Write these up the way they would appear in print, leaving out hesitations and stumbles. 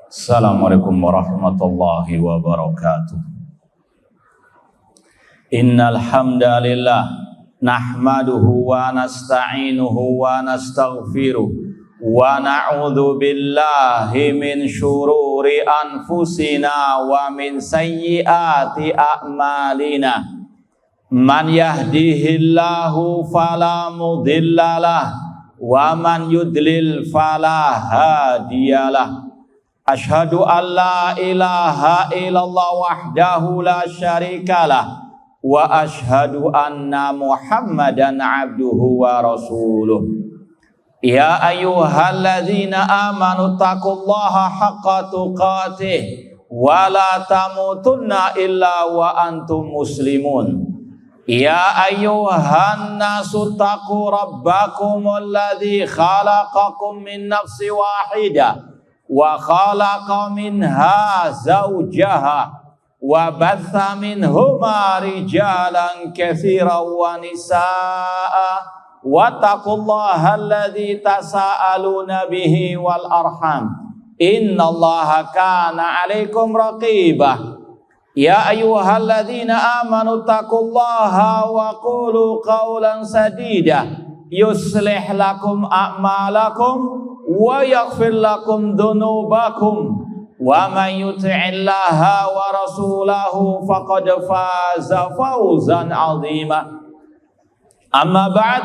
Assalamualaikum warahmatullahi wabarakatuh. Innal hamdalillah nahmaduhu wa nasta'inuhu wa nastaghfiruh wa na'udzu billahi min syururi anfusina wa min sayyiati a'malina. Man yahdihillahu fala mudhillalah wa man yudlil fala hadiyalah. Ashhadu an la ilaha illallah wahdahu la syarikalah wa ashhadu anna Muhammadan abduhu wa rasuluh. Ya ayyuhalladzina amanu taqullaha haqqa tuqatih wa la tamutunna illa wa antum muslimun. Ya ayyuhan nasu taqu rabbakumul ladzi khalaqakum min nafsin wahidah wa khalaqa minha zawjaha wa batha minhuma rijalan katsiran wa nisaa wattaqullaha alladzi tasaaluna bihi wal arham innallaha kana 'alaikum raqibah. Ya ayyuhalladzina amanu taqullaha wa qulu qawlan sadida yuslih lakum a'malakum wa yaghfir lakum dhunubakum wa man yuti'illaha wa rasulahu faqad faza fawzan 'azima. Amma ba'd,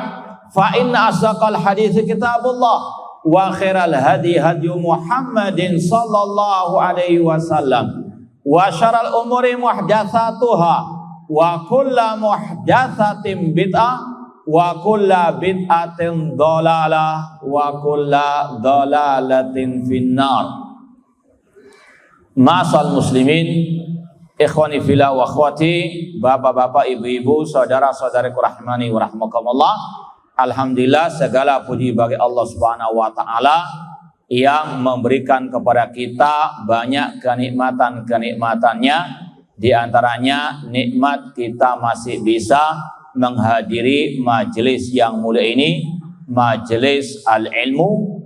fa inna asdaqal hadits kitabullah wa khairal hadi hadyu Muhammadin sallallahu alaihi wasallam wa syarrul umuri muhdatsatuha wa kullu muhdatsatin bid'ah wa kulla bid'atin dhalalah wa kulla dhalalatin finnar. Ma'asal muslimin, ikhwani fillah wa akhwati, bapak-bapak, ibu-ibu, saudara-saudariku rahimani wa rahmakumullah. Alhamdulillah, segala puji bagi Allah Subhanahu wa taala yang memberikan kepada kita banyak kenikmatan-kenikmatannya. Di antaranya nikmat kita masih bisa menghadiri majelis yang mulia ini, majelis al-ilmu,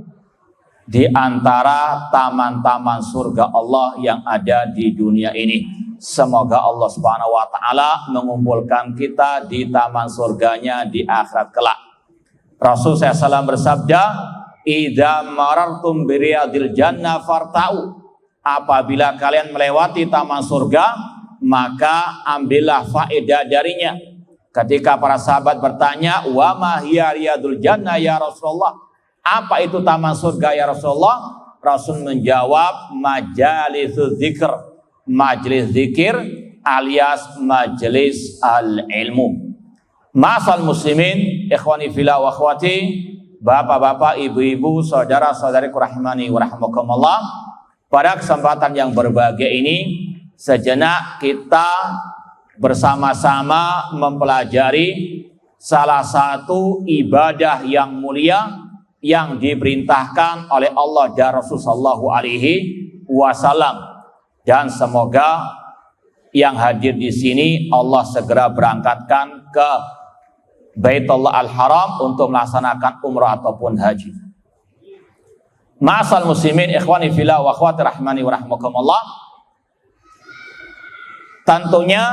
di antara taman-taman surga Allah yang ada di dunia ini. Semoga Allah Subhanahu wa taala mengumpulkan kita di taman surganya di akhirat kelak. Rasul SAW bersabda, "Idza marartum biriyadil jannah farta'u." Apabila kalian melewati taman surga, maka ambillah faedah darinya. Ketika para sahabat bertanya, "Wa ma hiya riyadul jannah ya Rasulullah?" Apa itu taman surga ya Rasulullah? Rasul menjawab, majalisuz zikr, majelis zikir alias majelis al-ilmu. Ma'asal muslimin, ikhwani fillah wa akhwati, bapak-bapak, ibu-ibu, saudara-saudariku rahimani wa rahmakumullah. Pada kesempatan yang berbahagia ini, sejenak kita bersama-sama mempelajari salah satu ibadah yang mulia yang diperintahkan oleh Allah dan Rasulullah SAW. Dan semoga yang hadir di sini Allah segera berangkatkan ke Baitullah Al-Haram untuk melaksanakan umrah ataupun haji. Ma'asal muslimin, ikhwani fillah wa akhwati rahmani wa rahmakumullah. Tentunya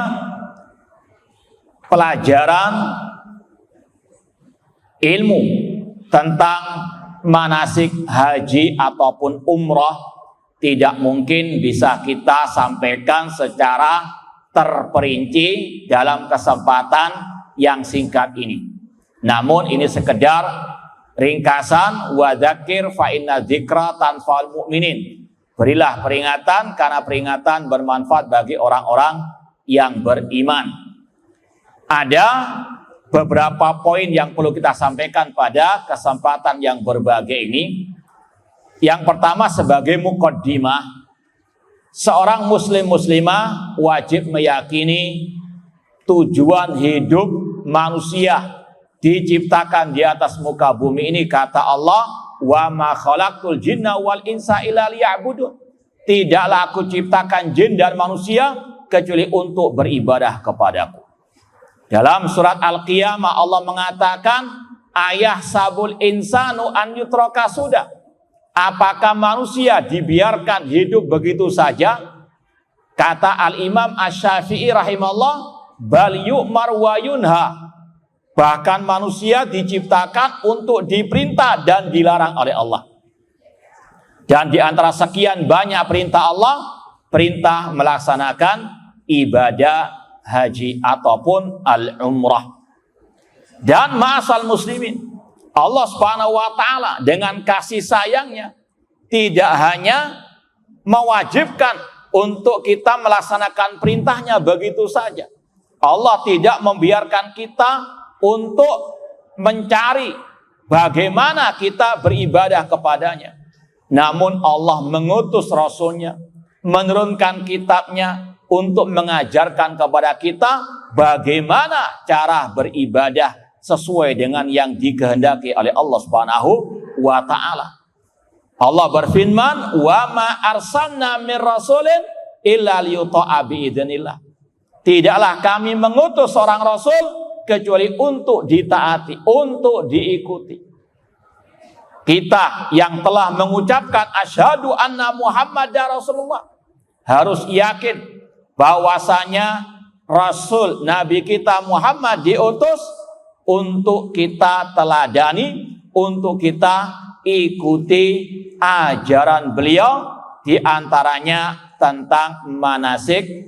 pelajaran ilmu tentang manasik haji ataupun umrah tidak mungkin bisa kita sampaikan secara terperinci dalam kesempatan yang singkat ini. Namun ini sekedar ringkasan, wa dzakir fa inna dzikra tanfa'ul mu'minin. Berilah peringatan karena peringatan bermanfaat bagi orang-orang yang beriman. Ada beberapa poin yang perlu kita sampaikan pada kesempatan yang berbahagia ini. Yang pertama, sebagai muqaddimah, seorang muslim-muslimah wajib meyakini tujuan hidup manusia diciptakan di atas muka bumi ini. Kata Allah, wa ma khalaqtul jinna wal insa illa liya'budun. Tidaklah aku ciptakan jin dan manusia kecuali untuk beribadah kepadaku. Dalam surat Al-Qiyamah Allah mengatakan, ayah sabul insanu an yutraka sudah. Apakah manusia dibiarkan hidup begitu saja? Kata Al-Imam Asy-Syafi'i rahimahullah, bal yu'mar wa yunha. Bahkan manusia diciptakan untuk diperintah dan dilarang oleh Allah. Dan di antara sekian banyak perintah Allah, perintah melaksanakan ibadah haji ataupun al-umrah. Dan ma'asal muslimin, Allah Subhanahu wa taala dengan kasih sayangnya tidak hanya mewajibkan untuk kita melaksanakan perintahnya begitu saja. Allah tidak membiarkan kita untuk mencari bagaimana kita beribadah kepadanya. Namun Allah mengutus Rasulnya, menurunkan kitabnya untuk mengajarkan kepada kita bagaimana cara beribadah sesuai dengan yang dikehendaki oleh Allah Subhanahu wa taala. Allah berfirman, "Wa ma arsalna mir rasulin illa liyuta'a biidznillah." Tidaklah kami mengutus seorang rasul kecuali untuk ditaati, untuk diikuti. Kita yang telah mengucapkan asyhadu anna Muhammadar Rasulullah harus yakin bahwasanya Rasul Nabi kita Muhammad diutus untuk kita teladani, untuk kita ikuti ajaran beliau, di antaranya tentang manasik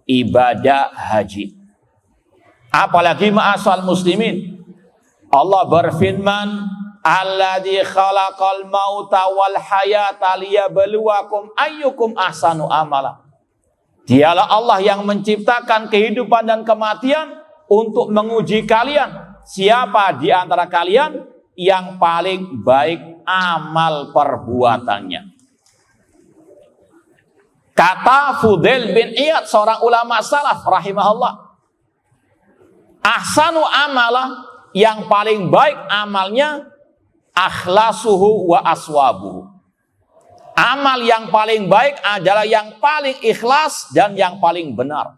ibadah haji. Apalagi ma'asal muslimin, Allah berfirman, alladzi khalaqal mauta wal hayata liyabluwakum ayyukum ahsanu amala. Dialah Allah yang menciptakan kehidupan dan kematian untuk menguji kalian. Siapa di antara kalian yang paling baik amal perbuatannya? Kata Fudail bin Iyad, seorang ulama salaf rahimahullah, ahsanu amalah, yang paling baik amalnya, akhlasuhu wa aswabuhu. Amal yang paling baik adalah yang paling ikhlas dan yang paling benar.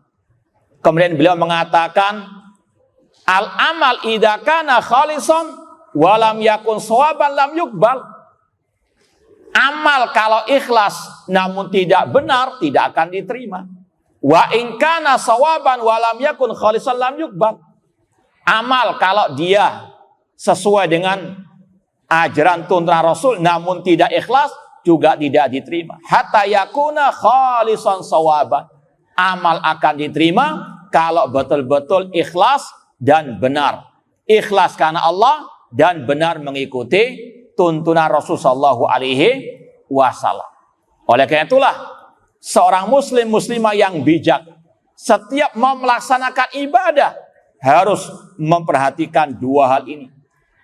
Kemudian beliau mengatakan, al-amal idza kana khalisan wa lam yakun shawaban lam yuqbal. Amal kalau ikhlas namun tidak benar tidak akan diterima. Wa in kana shawaban wa lam yakun khalisan lam yuqbal. Amal kalau dia sesuai dengan ajaran tuntunan Rasul namun tidak ikhlas juga tidak diterima. Hatta yakuna khalisan shawaban. Amal akan diterima kalau betul-betul ikhlas dan benar. Ikhlas karena Allah dan benar mengikuti tuntunan Rasulullah SAW. Oleh karena itulah seorang muslim muslimah yang bijak setiap mau melaksanakan ibadah harus memperhatikan dua hal ini,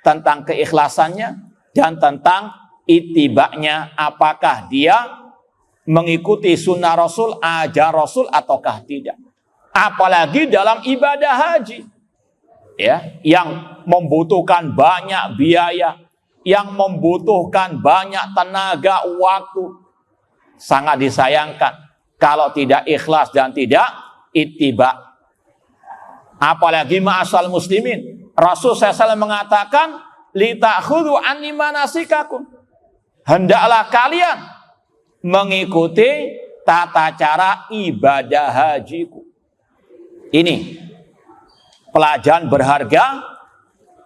tentang keikhlasannya dan tentang itibaknya, apakah dia mengikuti sunnah Rasul, ajar Rasul ataukah tidak. Apalagi dalam ibadah haji, ya, yang membutuhkan banyak biaya, yang membutuhkan banyak tenaga, waktu. Sangat disayangkan kalau tidak ikhlas dan tidak ittiba. Apalagi ma'asal muslimin, Rasul SAW mengatakan, litakhudhu anni manasikakum. Hendaklah kalian mengikuti tata cara ibadah hajiku. Ini pelajaran berharga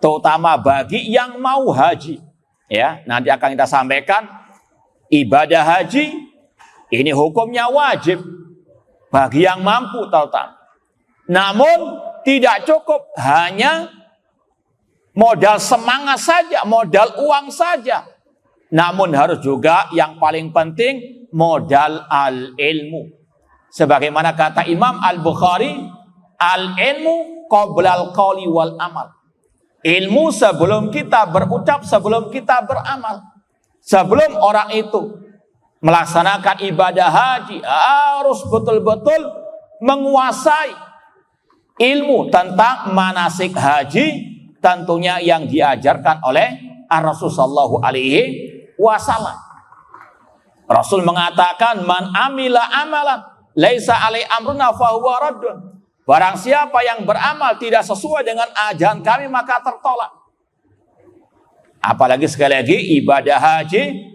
terutama bagi yang mau haji. Ya, nanti akan kita sampaikan ibadah haji ini hukumnya wajib bagi yang mampu terutama. Namun tidak cukup hanya modal semangat saja, modal uang saja. Namun harus juga yang paling penting modal al-ilmu. Sebagaimana kata Imam Al-Bukhari, al-ilmu qoblal qawli wal amal. Ilmu sebelum kita berucap, sebelum kita beramal. Sebelum orang itu melaksanakan ibadah haji, harus betul-betul menguasai ilmu tentang manasik haji, tentunya yang diajarkan oleh Rasulullah SAW. Rasul mengatakan, man amila amalan laisa alai amruna fahuwa raddun. Barang siapa yang beramal tidak sesuai dengan ajaran kami maka tertolak. Apalagi sekali lagi ibadah haji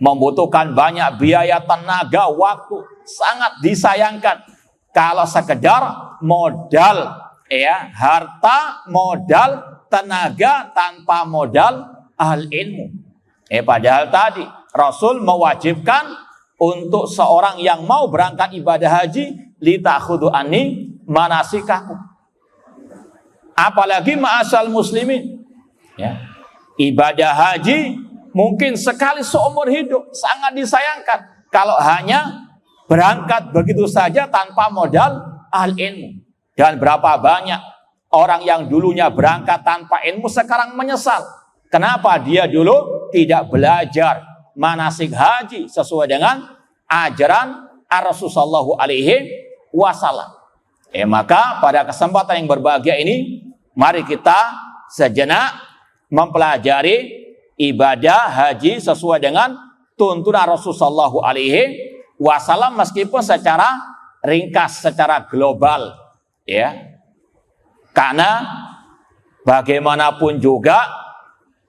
membutuhkan banyak biaya, tenaga, waktu. Sangat disayangkan kalau sekedar modal, ya, harta, modal, tenaga tanpa modal ilmu. Padahal tadi Rasul mewajibkan untuk seorang yang mau berangkat ibadah haji, litakhudhu anni manasikakum. Apalagi ma'asal muslimin, ya. Ibadah haji mungkin sekali seumur hidup, sangat disayangkan kalau hanya berangkat begitu saja tanpa modal ilmu. Dan berapa banyak orang yang dulunya berangkat tanpa ilmu sekarang menyesal. Kenapa dia dulu tidak belajar manasik haji sesuai dengan ajaran Rasulullah SAW. Maka pada kesempatan yang berbahagia ini, mari kita sejenak mempelajari ibadah haji sesuai dengan tuntunan Rasulullah SAW, meskipun secara ringkas, secara global, ya. Karena bagaimanapun juga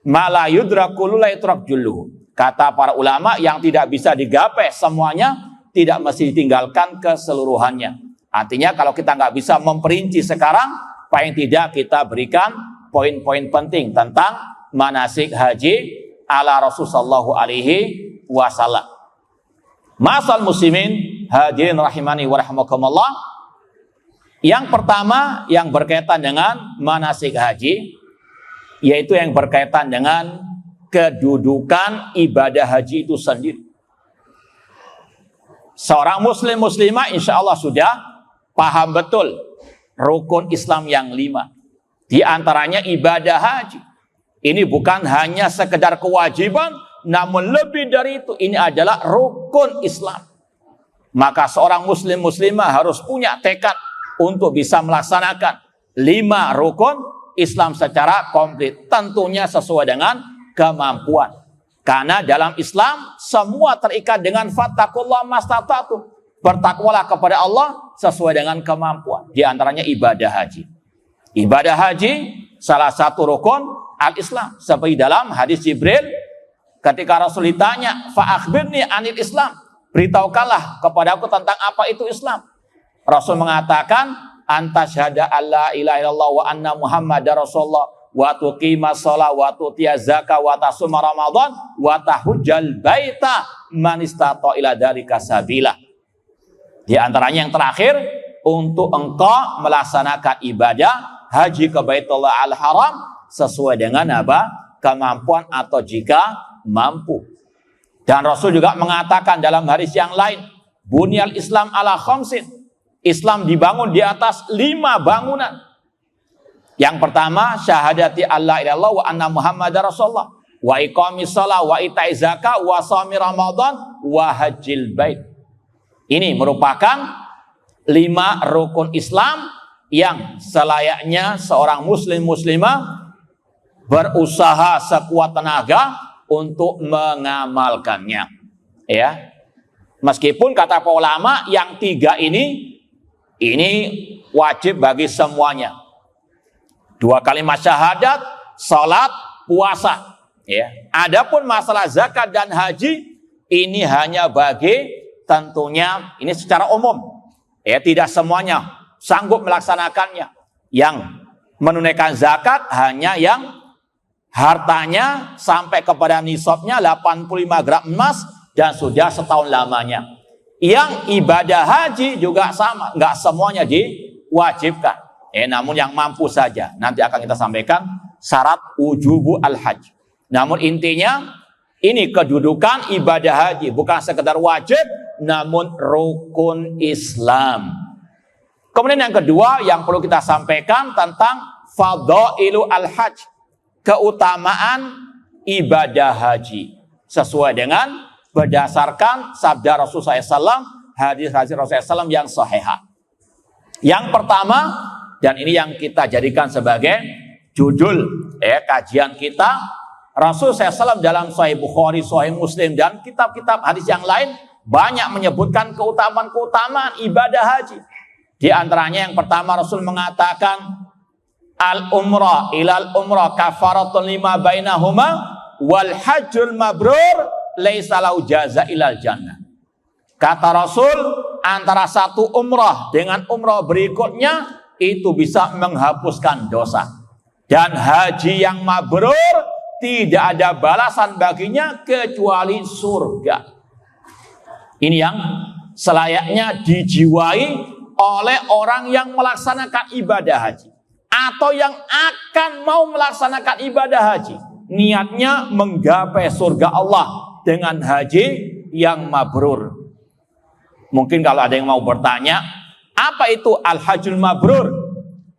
mala yudrakul la yutrak julluhu. Kata para ulama, yang tidak bisa digapai semuanya tidak mesti ditinggalkan keseluruhannya. Artinya kalau kita nggak bisa memperinci sekarang, paling tidak kita berikan poin-poin penting tentang manasik haji ala Rasulullah SAW. Masal muslimin hadirin rahimani wa rahimakumullah. Yang pertama yang berkaitan dengan manasik haji, yaitu yang berkaitan dengan kedudukan ibadah haji itu sendiri. Seorang muslim muslimah insya Allah sudah paham betul rukun Islam yang 5. Di antaranya ibadah haji. Ini bukan hanya sekedar kewajiban, namun lebih dari itu, ini adalah rukun Islam. Maka seorang muslim muslimah harus punya tekad untuk bisa melaksanakan 5 rukun Islam secara komplit, tentunya sesuai dengan kemampuan. Karena dalam Islam semua terikat dengan fattakullah mastata'tum. Bertakwalah kepada Allah sesuai dengan kemampuan. Di antaranya ibadah haji. Ibadah haji salah satu rukun al-Islam. Seperti dalam hadis Jibril ketika Rasul ditanya, fa akhbirni anil Islam, beritahukanlah kepadaku tentang apa itu Islam. Rasul mengatakan, anta syahada alla ilaha illallah wa anna muhammadar rasulullah wa tuqimas shalah wa tutiyaz zakah wa tasuma ramadan wa tahujjal baita man istata ila dzalika sabila. Di antaranya yang terakhir, untuk engkau melaksanakan ibadah haji ke Baitullah Al-Haram sesuai dengan apa? Kemampuan atau jika mampu. Dan Rasul juga mengatakan dalam hadis yang lain, bunyal Islam ala khamsin. Islam dibangun di atas 5 bangunan. Yang pertama, syahadati alla ilaha illallah wa anna muhammadar rasulullah, wa iqamis shalah wa itaiz zakah wa shaumi ramadan wa hajjil bait. Ini merupakan 5 rukun Islam yang selayaknya seorang muslim muslimah berusaha sekuat tenaga untuk mengamalkannya. Ya. Meskipun kata para ulama yang 3 ini wajib bagi semuanya. 2 kalimat syahadat, salat, puasa. Ya. Adapun masalah zakat dan haji ini hanya bagi, tentunya ini secara umum. Ya, tidak semuanya sanggup melaksanakannya. Yang menunaikan zakat hanya yang hartanya sampai kepada nisabnya 85 gram emas dan sudah setahun lamanya. Yang ibadah haji juga sama, nggak semuanya diwajibkan. Namun yang mampu saja. Nanti akan kita sampaikan syarat wujubu al-hajj. Namun intinya ini kedudukan ibadah haji bukan sekedar wajib, namun rukun Islam. Kemudian yang kedua yang perlu kita sampaikan tentang fadailu al-hajj, keutamaan ibadah haji sesuai dengan berdasarkan sabda Rasulullah SAW, hadis-hadis Rasulullah SAW yang sahihah. Yang pertama, dan ini yang kita jadikan sebagai judul kajian kita, Rasulullah SAW dalam Sahih Bukhari, Sahih Muslim, dan kitab-kitab hadis yang lain banyak menyebutkan keutamaan-keutamaan ibadah haji. Di antaranya yang pertama Rasul mengatakan, al-umrah ilal umrah kafaratun lima bainahuma wal hajjul mabrur laisa lahu jaza ilal jannah. Kata Rasul, antara satu umrah dengan umrah berikutnya itu bisa menghapuskan dosa. Dan haji yang mabrur tidak ada balasan baginya kecuali surga. Ini yang selayaknya dijiwai oleh orang yang melaksanakan ibadah haji atau yang akan mau melaksanakan ibadah haji. Niatnya menggapai surga Allah dengan haji yang mabrur. Mungkin kalau ada yang mau bertanya, apa itu al-hajjul mabrur?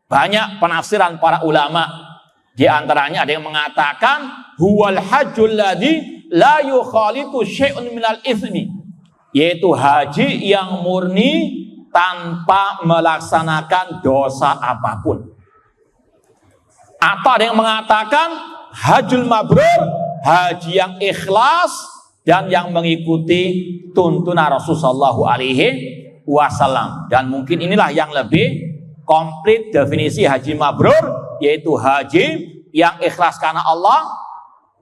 Banyak penafsiran para ulama. Di antaranya ada yang mengatakan huwal hajjul ladzi la yukhalitu syai'un minal itsmi, yaitu haji yang murni tanpa melaksanakan dosa apapun. Atau ada yang mengatakan hajjul mabrur, haji yang ikhlas dan yang mengikuti tuntunan Rasulullah SAW. Dan mungkin inilah yang lebih komplit definisi haji mabrur, yaitu haji yang ikhlas karena Allah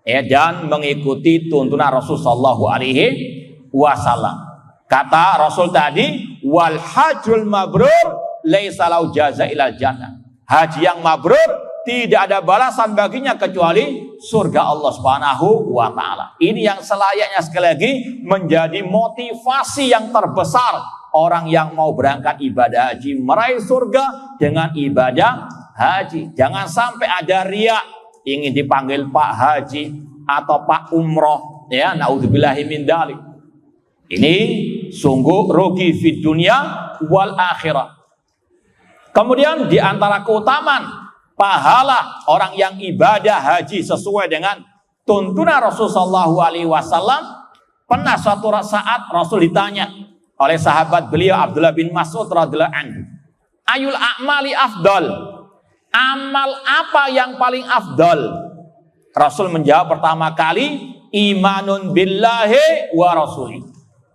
dan mengikuti tuntunan Rasulullah SAW. Kata Rasul tadi, wal hajjul mabrur laisa lahu jaza ilal jannah. Haji yang mabrur tidak ada balasan baginya kecuali surga Allah Subhanahu wa taala. Ini yang selayaknya sekali lagi menjadi motivasi yang terbesar orang yang mau berangkat ibadah haji, meraih surga dengan ibadah haji. Jangan sampai ada riya, ingin dipanggil Pak Haji atau Pak Umroh, ya, naudzubillahi min dzalik. Ini sungguh rugi fid dunya wal akhirah. Kemudian di antara keutamaan pahala orang yang ibadah haji sesuai dengan tuntunan Rasulullah SAW, pernah suatu saat Rasul ditanya oleh sahabat beliau Abdullah bin Mas'ud radhiyallahu anhu, ayul a'mali afdal, amal apa yang paling afdal? Rasul menjawab pertama kali, imanun billahi wa rasuli,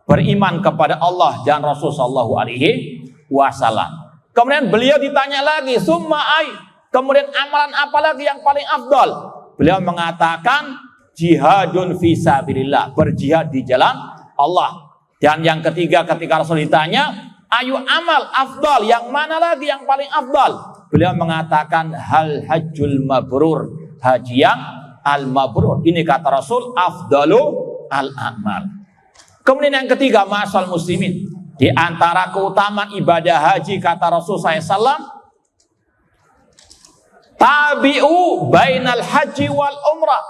beriman kepada Allah dan Rasul sallallahu alaihi wasallam. Kemudian beliau ditanya lagi, summa ai, kemudian amalan apa lagi yang paling afdal? Beliau mengatakan jihadun fisabilillah, berjihad di jalan Allah. Dan yang ketiga, ketika Rasul ditanya, ayu amal afdal, yang mana lagi yang paling afdal? Beliau mengatakan hal hajjul mabrur, haji yang al mabrur. Ini kata Rasul, afdalu al amal. Kemudian yang ketiga, ma'asal muslimin, di antara keutamaan ibadah haji kata Rasul SAW, tabi'u bainal haji wal umrah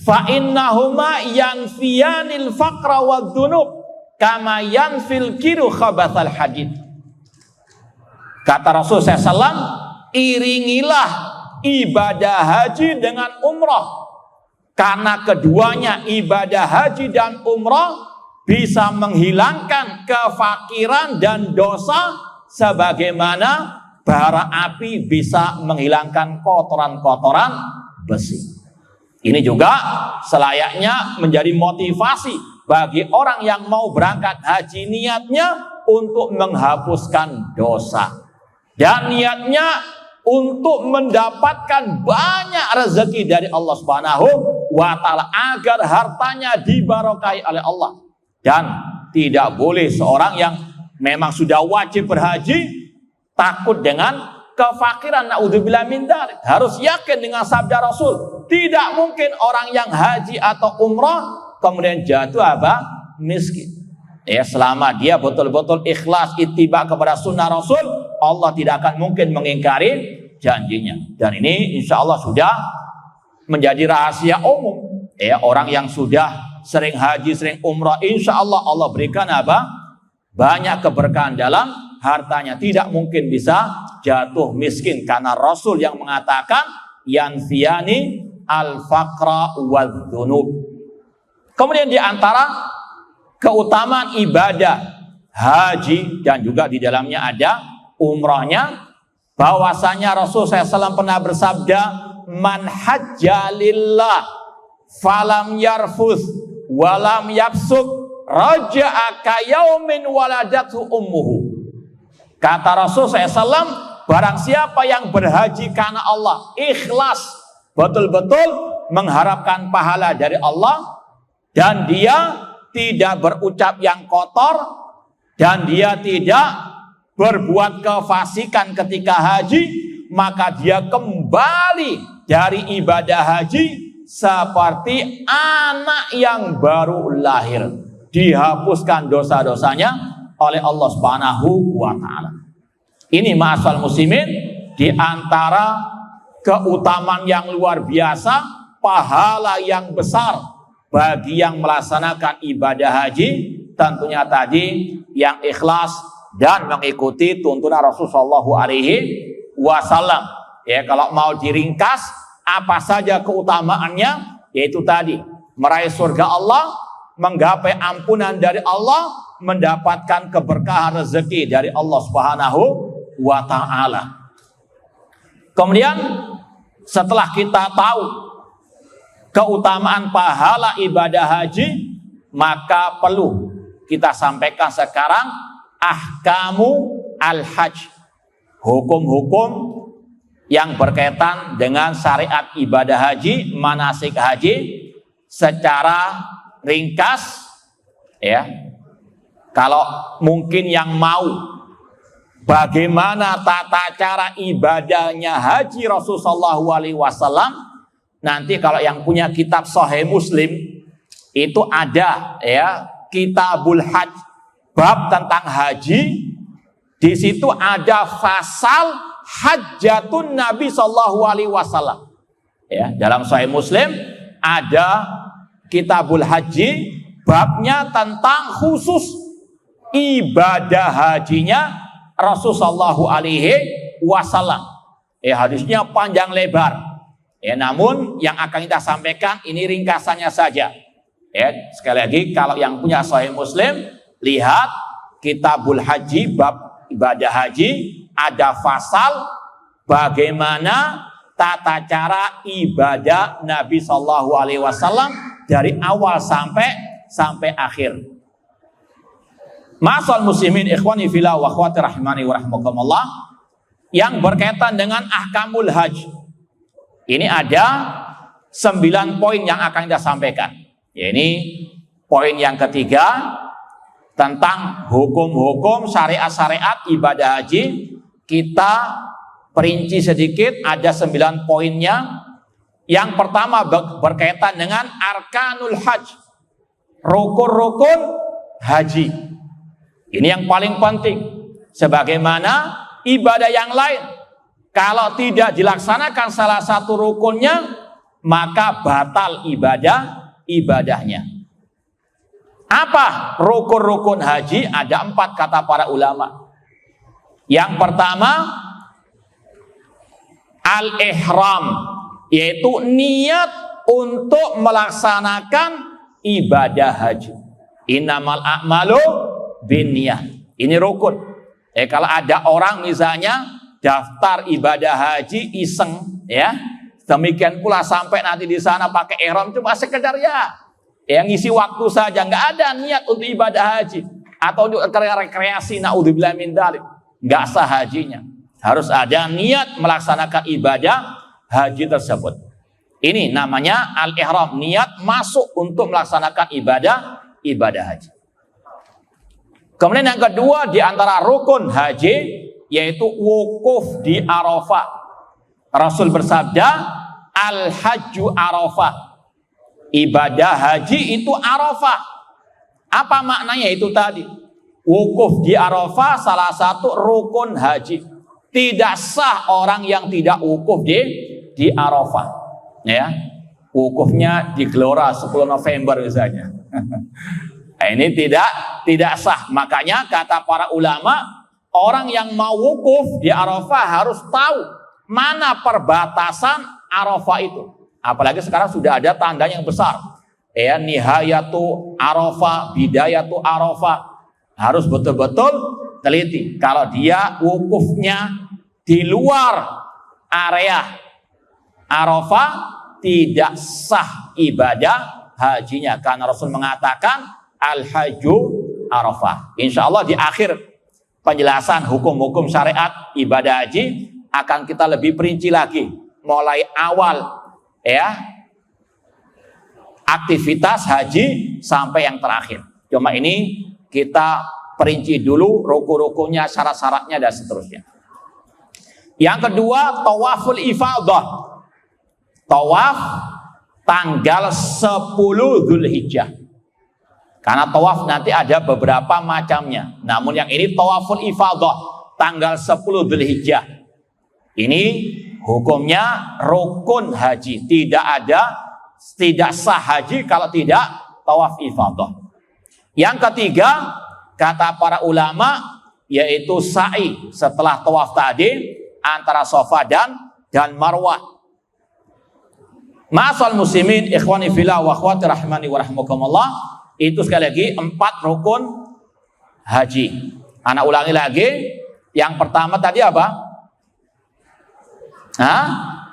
fa innahuma yanfiyanil faqra wad dunub kama yanfil kiru khabathal hadid. Kata Rasul SAW, iringilah ibadah haji dengan umrah, karena keduanya, ibadah haji dan umrah, bisa menghilangkan kefakiran dan dosa sebagaimana bara api bisa menghilangkan kotoran-kotoran besi. Ini juga selayaknya menjadi motivasi bagi orang yang mau berangkat haji, niatnya untuk menghapuskan dosa dan niatnya untuk mendapatkan banyak rezeki dari Allah Subhanahu wa taala agar hartanya dibarokahi oleh Allah. Dan tidak boleh seorang yang memang sudah wajib berhaji takut dengan kefakiran, naudzubillah min dzalik. Harus yakin dengan sabda Rasul, tidak mungkin orang yang haji atau umrah kemudian jatuh apa? Miskin. Ya, selama dia betul-betul ikhlas ittiba kepada sunnah Rasul, Allah tidak akan mungkin mengingkari janjinya. Dan ini insya Allah sudah menjadi rahasia umum. Ya, orang yang sudah sering haji, sering umrah, insya Allah Allah berikan apa? Banyak keberkahan dalam hartanya. Tidak mungkin bisa jatuh miskin, karena Rasul yang mengatakan yanfiyani al-faqra wad-dzunub. Kemudian di antara keutamaan ibadah haji dan juga di dalamnya ada umrahnya, bahwasanya Rasul SAW pernah bersabda, man hajja lillah falam yarfus walam yafsuk raja'a kayaumin waladatu ummuhu. Kata Rasul SAW, barang siapa yang berhaji karena Allah, ikhlas, betul-betul mengharapkan pahala dari Allah, dan dia tidak berucap yang kotor, dan dia tidak berbuat kefasikan ketika haji, maka dia kembali dari ibadah haji seperti anak yang baru lahir. Dihapuskan dosa-dosanya oleh Allah Subhanahu wa Ta'ala. Ini ma'asal muslimin, di antara keutamaan yang luar biasa, pahala yang besar bagi yang melaksanakan ibadah haji, tentunya tadi yang ikhlas dan mengikuti tuntunan Rasulullah SAW. Ya, kalau mau diringkas, apa saja keutamaannya? Yaitu tadi, meraih surga Allah, menggapai ampunan dari Allah, mendapatkan keberkahan rezeki dari Allah Subhanahu wa Ta'ala. Kemudian setelah kita tahu keutamaan pahala ibadah haji, maka perlu kita sampaikan sekarang ahkamu al-hajj, hukum-hukum yang berkaitan dengan syariat ibadah haji, manasik haji secara ringkas, ya. Kalau mungkin yang mau bagaimana tata cara ibadahnya haji Rasulullah SAW, nanti kalau yang punya kitab Sahih Muslim itu ada, ya, Kitabul Hajj, bab tentang haji. Di situ ada fasal hajjatun Nabi SAW. Ya, dalam Sahih Muslim ada Kitabul Haji, babnya tentang khusus ibadah hajinya Rasulullah SAW. Hadisnya panjang lebar. Namun yang akan kita sampaikan ini ringkasannya saja. Sekali lagi, kalau yang punya Sahih Muslim, lihat Kitabul Haji, bab ibadah haji, ada fasal bagaimana tata cara ibadah Nabi SAW dari awal sampai akhir. Ma'asal muslimin ikhwani fillah wa akhwati rahimani wa rahmakumullah, yang berkaitan dengan ahkamul hajj. Ini ada 9 poin yang akan kita sampaikan. Ini poin yang ketiga tentang hukum-hukum syariat-syariat ibadah haji. Kita perinci sedikit, ada 9 poinnya. Yang pertama berkaitan dengan arkanul hajj, rukun-rukun haji. Ini yang paling penting. Sebagaimana ibadah yang lain, kalau tidak dilaksanakan salah satu rukunnya, maka batal ibadahnya. Apa rukun-rukun haji? Ada 4 kata para ulama. Yang pertama, al-ihram, yaitu niat untuk melaksanakan ibadah haji. Innamal a'malu binniyah. Ini rukun. Kalau ada orang misalnya daftar ibadah haji iseng, ya, demikian pula sampai nanti di sana pakai ihram cuma sekedar yang ngisi waktu saja, nggak ada niat untuk ibadah haji atau untuk rekreasi, naudzubillah min dzalik, nggak sah hajinya. Harus ada niat melaksanakan ibadah haji tersebut. Ini namanya al-ihram, niat masuk untuk melaksanakan ibadah haji. Kemudian yang kedua di antara rukun haji yaitu wukuf di Arafah. Rasul bersabda, al-hajju Arafah. Ibadah haji itu Arafah. Apa maknanya itu tadi? Wukuf di Arafah salah satu rukun haji. Tidak sah orang yang tidak wukuf di Arafah. Ya, wukufnya di Gelora 10 November misalnya. Ini tidak sah. Makanya kata para ulama, orang yang mau wukuf di Arafah harus tahu mana perbatasan Arafah itu. Apalagi sekarang sudah ada tanda yang besar. Nihayatu Arafah, bidayatu Arafah. Harus betul-betul teliti. Kalau dia wukufnya di luar area Arafah, tidak sah ibadah hajinya. Karena Rasul mengatakan al-hajju Arafah. Insya Allah di akhir penjelasan hukum-hukum syariat ibadah haji akan kita lebih perinci lagi. Mulai awal, aktivitas haji sampai yang terakhir. Cuma ini kita perinci dulu rukun-rukunnya, syarat-syaratnya dan seterusnya. Yang kedua, tawaful ifadah. Tawaf tanggal 10 Dzulhijjah. Karena tawaf nanti ada beberapa macamnya. Namun yang ini tawaful ifadah tanggal 10 Dzulhijjah. Ini hukumnya rukun haji. Tidak sah haji kalau tidak tawaf ifadah. Yang ketiga, kata para ulama, yaitu sa'i setelah tawaf tadi antara Safa dan Marwah. Ma'asal muslimin, ikhwani fillah wa akhwati rahimani wa rahmakumullah, itu sekali lagi 4 rukun haji. Anak ulangi lagi. Yang pertama tadi apa?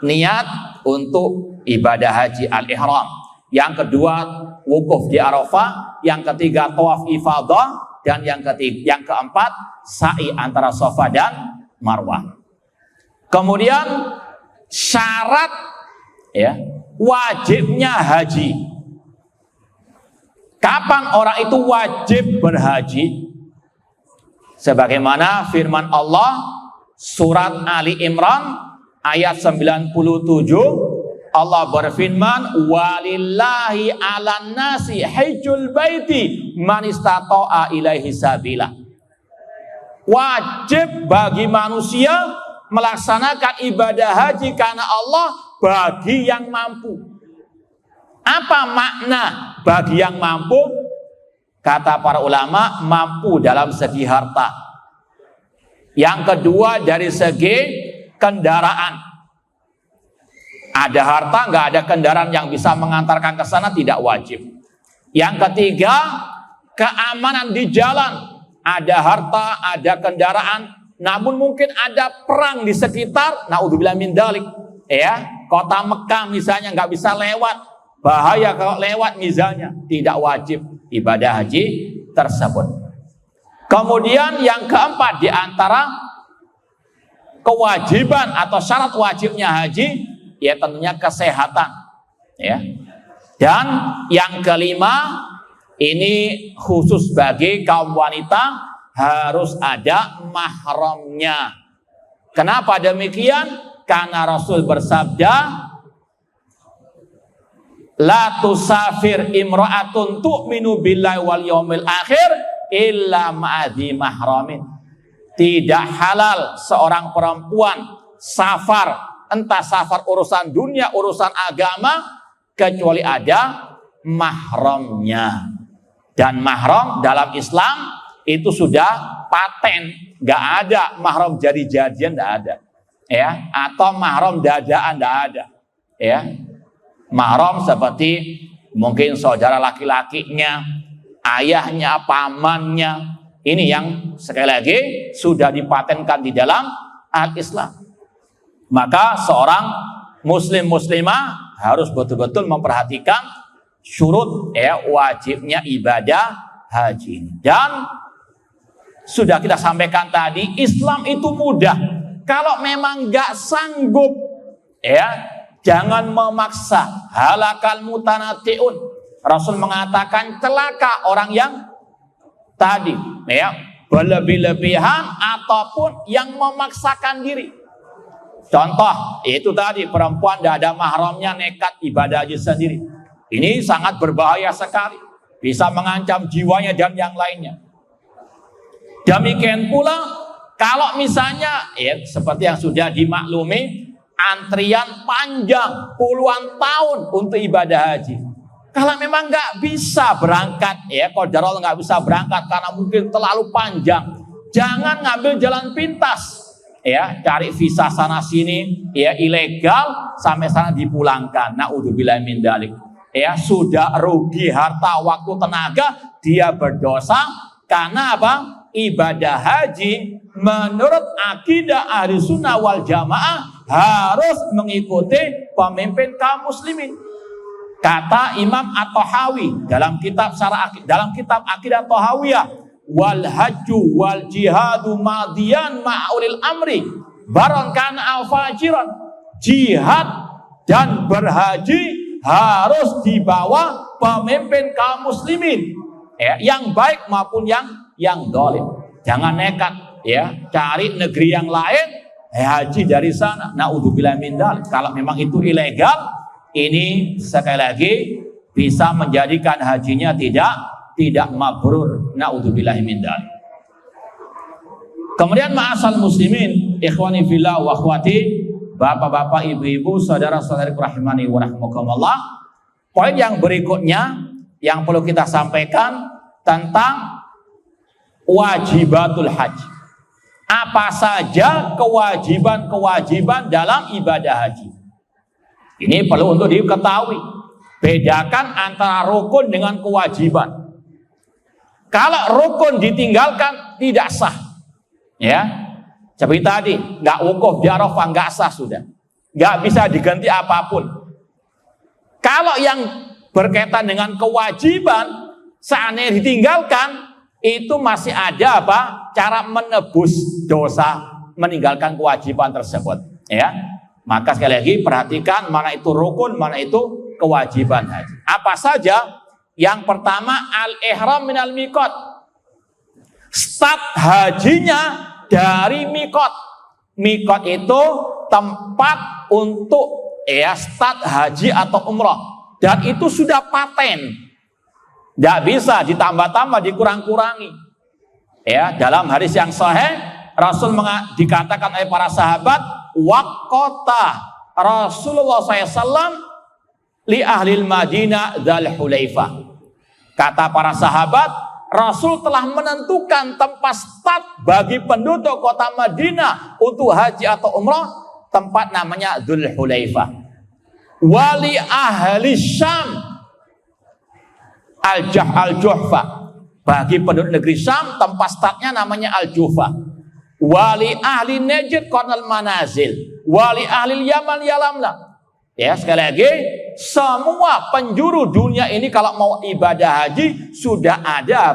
Niat untuk ibadah haji al-ihram. Yang kedua, wukuf di Arafah. Yang ketiga, tawaf ifadah. Dan yang keempat, sa'i antara Safa dan Marwah. Kemudian syarat wajibnya haji. Kapan orang itu wajib berhaji? Sebagaimana firman Allah surat Ali Imran ayat 97, Allah berfirman, walillahi 'alan nasi hajjul baiti man istata'a ilaihi sabila. Wajib bagi manusia melaksanakan ibadah haji karena Allah bagi yang mampu. Apa makna bagi yang mampu? Kata para ulama, mampu dalam segi harta. Yang kedua dari segi kendaraan. Ada harta, nggak ada kendaraan yang bisa mengantarkan ke sana, tidak wajib. Yang ketiga, keamanan di jalan. Ada harta, ada kendaraan, namun mungkin ada perang di sekitar, naudzubillah min dzalik. Kota Mekah misalnya nggak bisa lewat. Bahaya kalau lewat misalnya, tidak wajib ibadah haji tersebut. Kemudian yang keempat di antara kewajiban atau syarat wajibnya haji, ya tentunya kesehatan. Dan yang kelima, ini khusus bagi kaum wanita, harus ada mahramnya. Kenapa demikian? Karena Rasul bersabda, la tusafir imra'atun tu'minu billahi wal yawmil akhir illa ma'adhi mahramin. Tidak halal seorang perempuan safar, entah safar urusan dunia, urusan agama, kecuali ada mahramnya. Dan mahram dalam Islam itu sudah paten, nggak ada mahram jadi-jadian, nggak ada. Atau mahram dadaan, nggak ada. Mahram seperti mungkin saudara laki-lakinya, ayahnya, pamannya. Ini yang sekali lagi sudah dipatenkan di dalam al-Islam. Maka seorang muslim-muslimah harus betul-betul memperhatikan syurut wajibnya ibadah haji. Dan sudah kita sampaikan tadi, Islam itu mudah. Kalau memang nggak sanggup, jangan memaksa. Halakal mutanatiun. Rasul mengatakan celaka orang yang tadi berlebih-lebihan ataupun yang memaksakan diri. Contoh itu tadi, perempuan tidak ada mahramnya nekat ibadah haji sendiri. Ini sangat berbahaya sekali, bisa mengancam jiwanya dan yang lainnya. Demikian pula kalau misalnya seperti yang sudah dimaklumi, antrian panjang puluhan tahun untuk ibadah haji. Kalau memang nggak bisa berangkat, qadarullah nggak bisa berangkat karena mungkin terlalu panjang, jangan ngambil jalan pintas, cari visa sana sini, ilegal sampai sana dipulangkan. Naudzubillah min dzalik. Sudah rugi harta, waktu, tenaga, dia berdosa karena apa? Ibadah haji menurut akidah ahli sunnah wal jamaah harus mengikuti pemimpin kaum muslimin. Kata Imam At-Tahawi dalam kitab Aqidah Tahawiyah, wal hajju wal jihadu madiyan ma'ulil amri baron kana al fajiran. Jihad dan berhaji harus di bawah pemimpin kaum muslimin, ya, yang baik maupun yang dolim. Jangan nekat, ya, cari negeri yang lain, haji dari sana. Naudzubillah min dzalik. Kalau memang itu ilegal, ini sekali lagi bisa menjadikan hajinya tidak mabrur. Naudzubillah min dzalik. Kemudian ma'asal muslimin, ikhwani fillah wa akhwati, bapak-bapak, ibu-ibu, saudara-saudari rahimani wa rahmakumullah. Poin yang berikutnya yang perlu kita sampaikan tentang wajibatul haji. Apa saja kewajiban-kewajiban dalam ibadah haji? Ini perlu untuk diketahui. Bedakan antara rukun dengan kewajiban. Kalau rukun ditinggalkan tidak sah, ya. Seperti tadi, nggak wukuf di Arafah, nggak sah sudah, nggak bisa diganti apapun. Kalau yang berkaitan dengan kewajiban, seandainya ditinggalkan, itu masih ada cara menebus dosa meninggalkan kewajiban tersebut, ya. Maka sekali lagi perhatikan mana itu rukun, mana itu kewajiban haji. Apa saja? Yang pertama, al-ihram minal miqat. Start hajinya dari mikot. Mikot itu tempat untuk start haji atau umroh, dan itu sudah paten, tidak bisa ditambah-tambah, dikurang-kurangi. Ya, dalam hadis yang sahih Rasul dikatakan oleh para sahabat, waqata Rasulullah SAW li ahlil Madinah dzal Hulaifah. Kata para sahabat, Rasul telah menentukan tempat start bagi penduduk kota Madinah untuk haji atau umrah, tempat namanya Dzul Hulaifah. Wali ahli Syam Al-Juhfa. Bagi penduduk negeri Syam, tempat startnya namanya Al-Juhfa. Wali ahli Najd Qarnal Manazil. Wali ahli Yaman Yalamlam. Ya, sekali lagi, semua penjuru dunia ini kalau mau ibadah haji sudah ada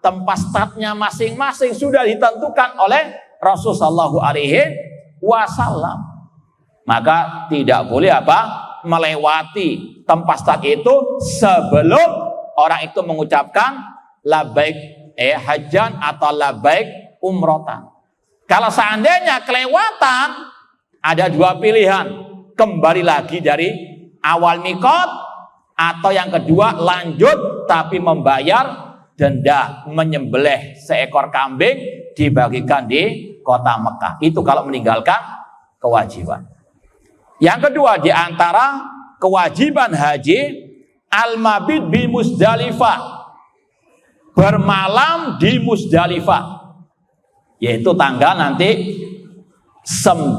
tempat startnya masing-masing, sudah ditentukan oleh Rasulullah SAW. Maka tidak boleh melewati tempat start itu sebelum orang itu mengucapkan labaik hajjan atau labaik umrotan. Kalau seandainya kelewatan, ada dua pilihan. Kembali lagi dari awal mikot, atau yang kedua lanjut tapi membayar denda, menyembelih seekor kambing dibagikan di kota Mekah. Itu kalau meninggalkan kewajiban. Yang kedua di antara kewajiban haji, al-mabit bi Musdalifah, bermalam di Musdalifah, yaitu tanggal nanti 9,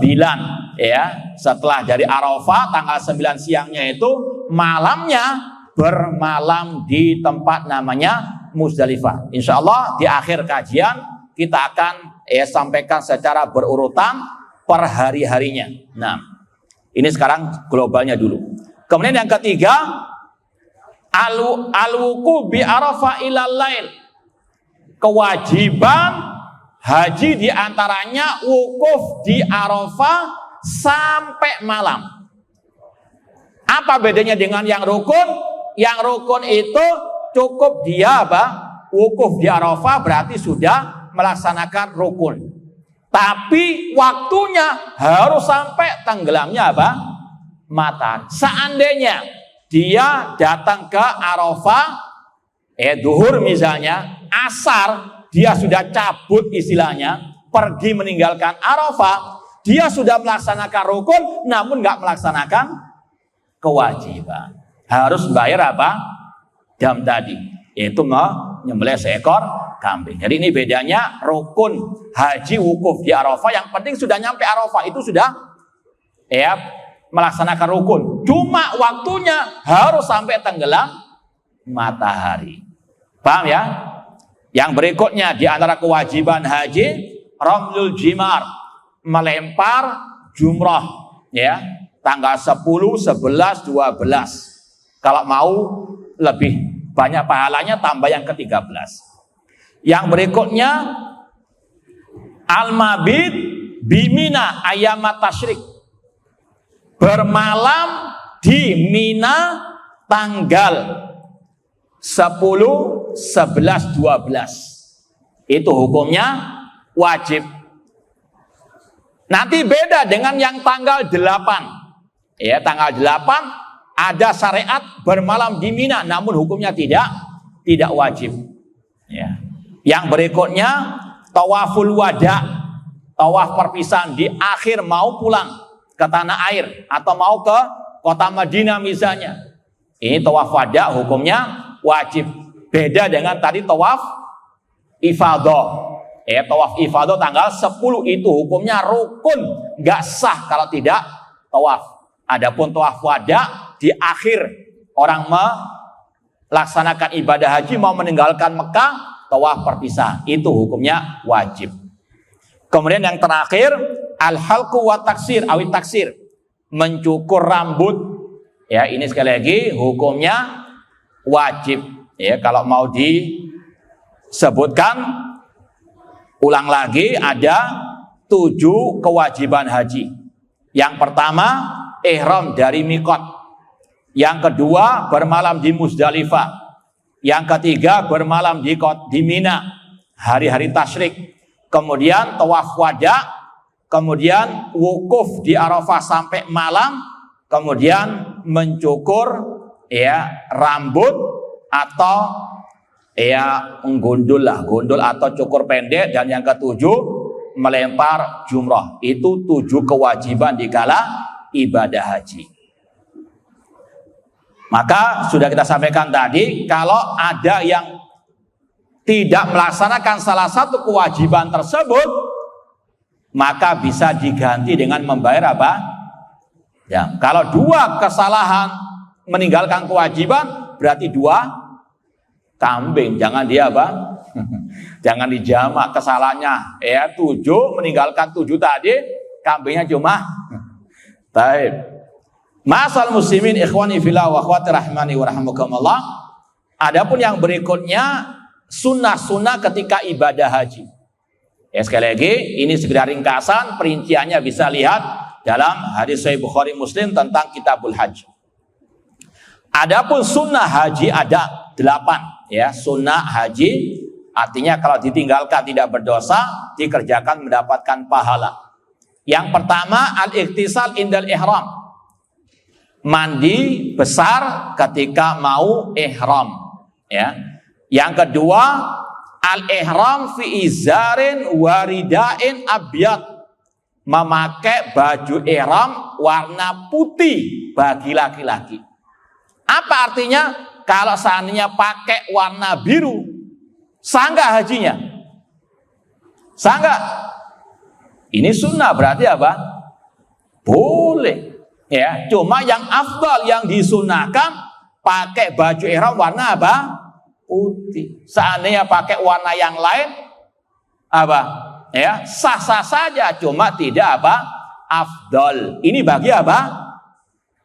ya, setelah dari Arafah tanggal 9 siangnya itu malamnya bermalam di tempat namanya Musdalifah. Insya Allah di akhir kajian kita akan sampaikan secara berurutan per hari-harinya. Nah, ini sekarang globalnya dulu. Kemudian yang ketiga, al-wuquf bi Arafah ilal lail. Kewajiban haji diantaranya wukuf di Arafah sampai malam. Apa bedanya dengan yang rukun? Yang rukun itu cukup dia wukuf di Arafah berarti sudah melaksanakan rukun. Tapi waktunya harus sampai tenggelamnya matahari. Seandainya dia datang ke Arafah duhur misalnya, asar dia sudah cabut istilahnya, pergi meninggalkan Arafah, dia sudah melaksanakan rukun namun nggak melaksanakan kewajiban. Harus bayar jam tadi, yaitu menyembelih seekor kambing. Jadi ini bedanya rukun haji wukuf di Arafah. Yang penting sudah nyampe Arafah itu sudah melaksanakan rukun. Cuma waktunya harus sampai tenggelam matahari. Paham ya? Yang berikutnya di antara kewajiban haji, ramlul jimar, melempar jumrah, ya, tanggal 10, 11, 12. Kalau mau lebih banyak pahalanya tambah yang ke-13. Yang berikutnya al-mabit bimina ayamat tasyrik, bermalam di Mina tanggal 10, 11, 12. Itu hukumnya wajib. Nanti beda dengan yang tanggal 8. Ya, tanggal 8 ada syariat bermalam di Mina, namun hukumnya tidak wajib. Ya. Yang berikutnya tawaful wada, tawaf perpisahan di akhir mau pulang ke tanah air atau mau ke kota Madinah misalnya. Ini tawaf wada hukumnya wajib. Beda dengan tadi tawaf ifadah. Tawaf ifadah tanggal 10 itu hukumnya rukun, nggak sah kalau tidak tawaf. Adapun tawaf wada di akhir orang melaksanakan ibadah haji mau meninggalkan Mekah, tawaf perpisahan itu hukumnya wajib. Kemudian yang terakhir al-halqu wa taksir awit taksir, mencukur rambut. Ya, ini sekali lagi hukumnya wajib. Ya, kalau mau disebutkan ulang lagi ada 7 kewajiban haji. Yang pertama ihram dari miqat. Yang kedua bermalam di Muzdalifah. Yang ketiga bermalam di Mina hari-hari tasyrik. Kemudian tawaf wada, kemudian wukuf di Arafah sampai malam, kemudian mencukur ya rambut atau ya menggundul atau cukur pendek, dan yang ketujuh melempar jumrah. Itu 7 kewajiban di kala ibadah haji. Maka sudah kita sampaikan tadi, kalau ada yang tidak melaksanakan salah satu kewajiban tersebut, maka bisa diganti dengan membayar apa? Ya, kalau 2 kesalahan meninggalkan kewajiban, berarti 2 kambing. Jangan dia apa? Jangan dijamak kesalahannya. Ya, 7 meninggalkan 7 tadi, kambingnya cuma. Baik. Masal muslimin ikhwani fillah wa akhwati rahimani wa rahimakumullah. Adapun yang berikutnya sunnah-sunnah ketika ibadah haji. Ya, sekali lagi ini sekedar ringkasan, perinciannya bisa lihat dalam hadis Sahih Bukhari Muslim tentang Kitabul Hajj. Adapun sunnah haji ada 8 ya. Sunnah haji artinya kalau ditinggalkan tidak berdosa, dikerjakan mendapatkan pahala. Yang pertama al-iktisal indal ihram. Mandi besar ketika mau ihram ya. Yang kedua al-ihram fi izarin waridain abyad, memakai baju ihram warna putih bagi laki-laki. Apa artinya? Kalau seandainya pakai warna biru, sah nggak hajinya? Sah nggak? Ini sunnah, berarti apa? Boleh. Ya, cuma yang afdal, yang disunahkan pakai baju ihram warna apa? Putih. Seandainya pakai warna yang lain apa? Ya, sah-sah saja, cuma tidak apa? Afdal. Ini bagi apa?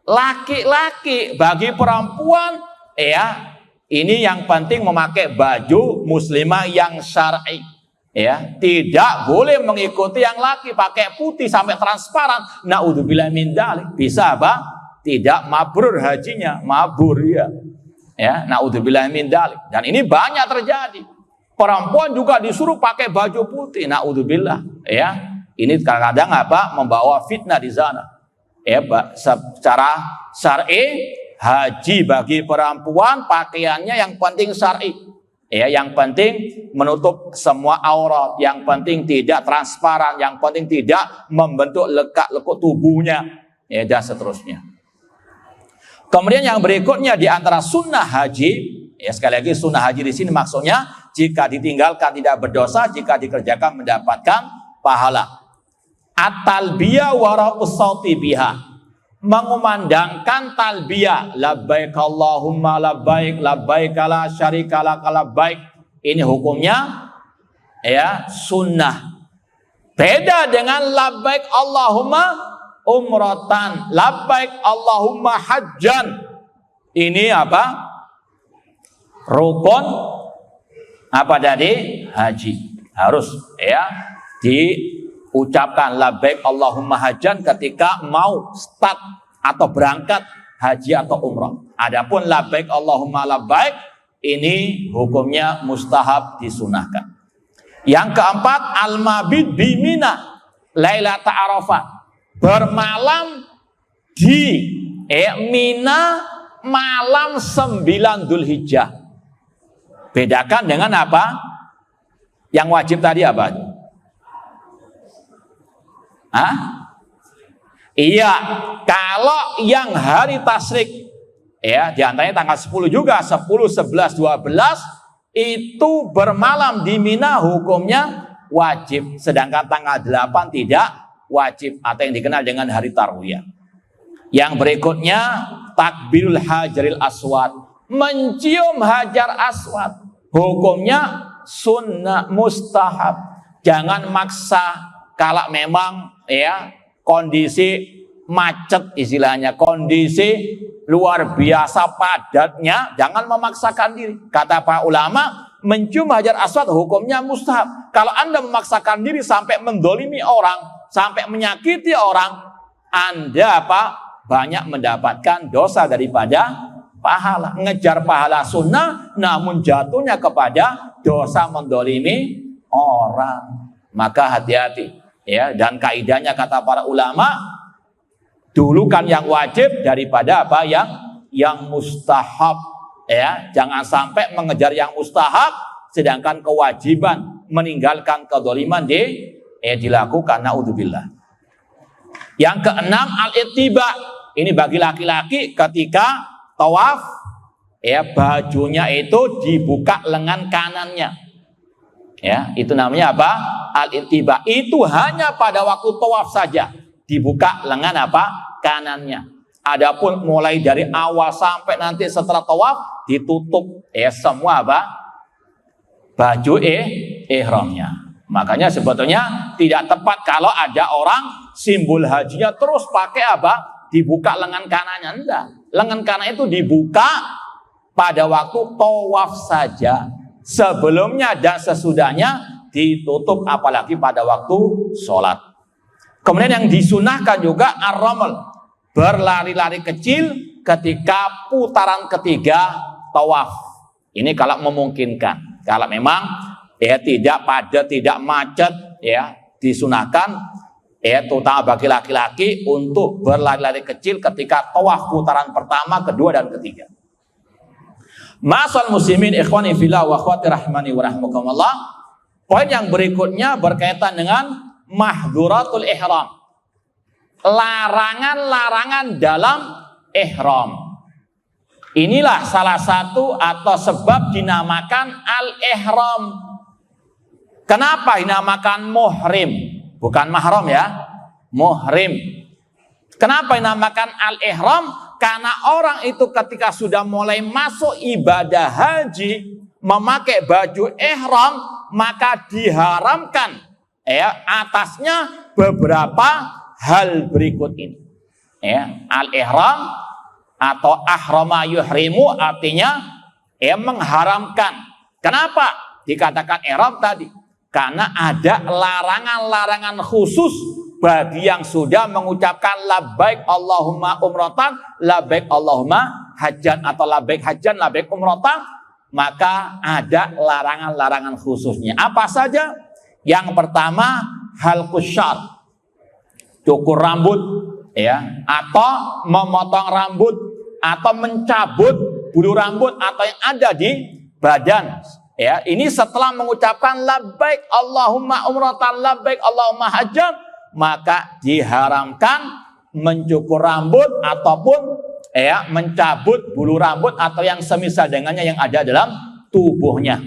Laki-laki. Bagi perempuan, ya, ini yang penting memakai baju muslimah yang syar'i. Ya, tidak boleh mengikuti yang laki pakai putih sampai transparan. Naudzubillah min dzalik. Bisa apa? Tidak mabrur hajinya, mabur ya. Ya, naudzubillah min dzalik. Dan ini banyak terjadi. Perempuan juga disuruh pakai baju putih, naudzubillah. Ya, ini kadang-kadang apa? Membawa fitnah di sana. Ya, secara syar'i haji bagi perempuan pakaiannya yang penting syar'i. Ya, yang penting menutup semua aurat, yang penting tidak transparan, yang penting tidak membentuk lekuk tubuhnya, ya, dan seterusnya. Kemudian yang berikutnya di antara sunnah haji, ya sekali lagi sunnah haji di sini maksudnya jika ditinggalkan tidak berdosa, jika dikerjakan mendapatkan pahala. At-talbiyah wa ra'us sauti biha, mengumandangkan talbiyah, labbaik Allahumma labbaik, labbaik la syarika lak labbaik. Ini hukumnya ya sunnah. Beda dengan labbaik Allahumma umratan, labbaik Allahumma hajjan. Ini apa? Rukun apa tadi? Haji. Harus ya diucapkan labbaik Allahumma hajjan ketika mau start atau berangkat haji atau umrah. Adapun labbaik Allahumma labbaik ini hukumnya mustahab, disunahkan. Yang keempat, al-mabit bi Mina Lailata Arafah, bermalam di Mina malam 9 Dzulhijjah. Bedakan dengan apa? Yang wajib tadi apa? Hah? Iya, kalau yang hari tasyrik ya, diantaranya tanggal 10 juga, 10, 11, 12 itu bermalam di Mina hukumnya wajib, sedangkan tanggal 8 tidak wajib atau yang dikenal dengan hari tarwiyah. Yang berikutnya takbirul hajaril aswad, mencium hajar aswad, hukumnya sunnah mustahab. Jangan maksa kalau memang ya kondisi macet istilahnya, kondisi luar biasa padatnya, jangan memaksakan diri. Kata para ulama, mencium hajar aswad hukumnya mustahab. Kalau Anda memaksakan diri sampai mendolimi orang, sampai menyakiti orang, Anda banyak mendapatkan dosa daripada pahala. Ngejar pahala sunnah, namun jatuhnya kepada dosa mendolimi orang. Maka hati-hati ya. Dan kaidahnya kata para ulama, dulukan yang wajib daripada yang mustahab ya. Jangan sampai mengejar yang mustahab sedangkan kewajiban meninggalkan kedzaliman dilakukan, naudzubillah. Yang keenam, al-ittiba, ini bagi laki-laki ketika tawaf ya, bajunya itu dibuka lengan kanannya ya, itu namanya apa? Al-ittiba. Itu hanya pada waktu tawaf saja dibuka lengan kanannya. Adapun mulai dari awal sampai nanti setelah tawaf ditutup ya semua baju ihramnya. Makanya sebetulnya tidak tepat kalau ada orang simbol hajinya terus pakai dibuka lengan kanannya. Enggak. Lengan kanan itu dibuka pada waktu tawaf saja. Sebelumnya dan sesudahnya ditutup, apalagi pada waktu sholat. Kemudian yang disunahkan juga ar-ramal, berlari-lari kecil ketika putaran ketiga tawaf. Ini kalau memungkinkan. Kalau memang ya tidak padat, tidak macet ya, disunahkan ya, terutama bagi laki-laki untuk berlari-lari kecil ketika tawaf putaran pertama, kedua dan ketiga. Masal muslimin ikhwani fillah wa akhwati rahmani wa rahmakumullah. Poin yang berikutnya berkaitan dengan mahdhuratul ihram. Larangan-larangan dalam ihram. Inilah salah satu atau sebab dinamakan al-ihram. Kenapa dinamakan muhrim? Bukan mahram ya, muhrim. Kenapa dinamakan al-ihram? Karena orang itu ketika sudah mulai masuk ibadah haji, memakai baju ihram, maka diharamkan ya atasnya beberapa hal berikut ini. Ya, al-ihram atau ahrama yuhrimu artinya ya mengharamkan. Kenapa dikatakan ihram tadi? Karena ada larangan-larangan khusus bagi yang sudah mengucapkan labbaik Allahumma umratan, labbaik Allahumma hajjan, atau labbaik hajjan, labbaik umratan, maka ada larangan-larangan khususnya. Apa saja? Yang pertama, halqus syar, cukur rambut ya, atau memotong rambut, atau mencabut bulu rambut atau yang ada di badan. Ya, ini setelah mengucapkan labbaik Allahumma umratan, labbaik Allahumma hajjan, maka diharamkan mencukur rambut ataupun ya mencabut bulu rambut atau yang semisal dengannya yang ada dalam tubuhnya.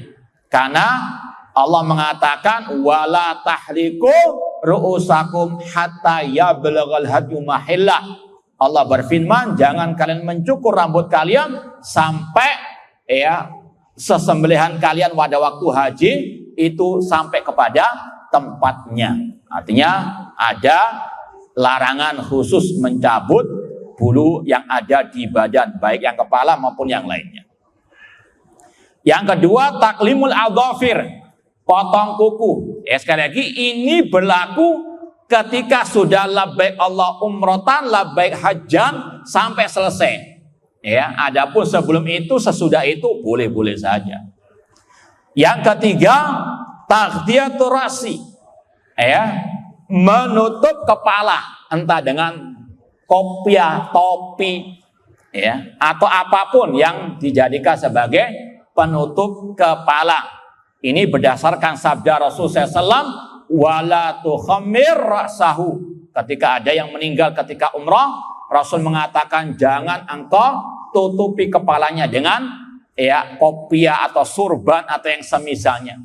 Karena Allah mengatakan wala tahliku ru'usakum hatta yablaghal hadyu mahillah. Allah berfirman, jangan kalian mencukur rambut kalian sampai ya sesembelihan kalian pada waktu haji itu sampai kepada tempatnya. Artinya ada larangan khusus mencabut bulu yang ada di badan, baik yang kepala maupun yang lainnya. Yang kedua, taklimul adhafir, potong kuku. Ya, sekali lagi ini berlaku ketika sudah labbaik Allah umrotan, labbaik hajjan sampai selesai. Ya, adapun sebelum itu, sesudah itu boleh-boleh saja. Yang ketiga, taghdiyatur rasi. Ya, menutup kepala, entah dengan kopiah, topi, ya, atau apapun yang dijadikan sebagai penutup kepala. Ini berdasarkan sabda Rasulullah SAW, wala tukhammir ra'sahu. Ketika ada yang meninggal ketika umrah, Rasul mengatakan jangan engkau tutupi kepalanya dengan kopiah atau surban atau yang semisalnya.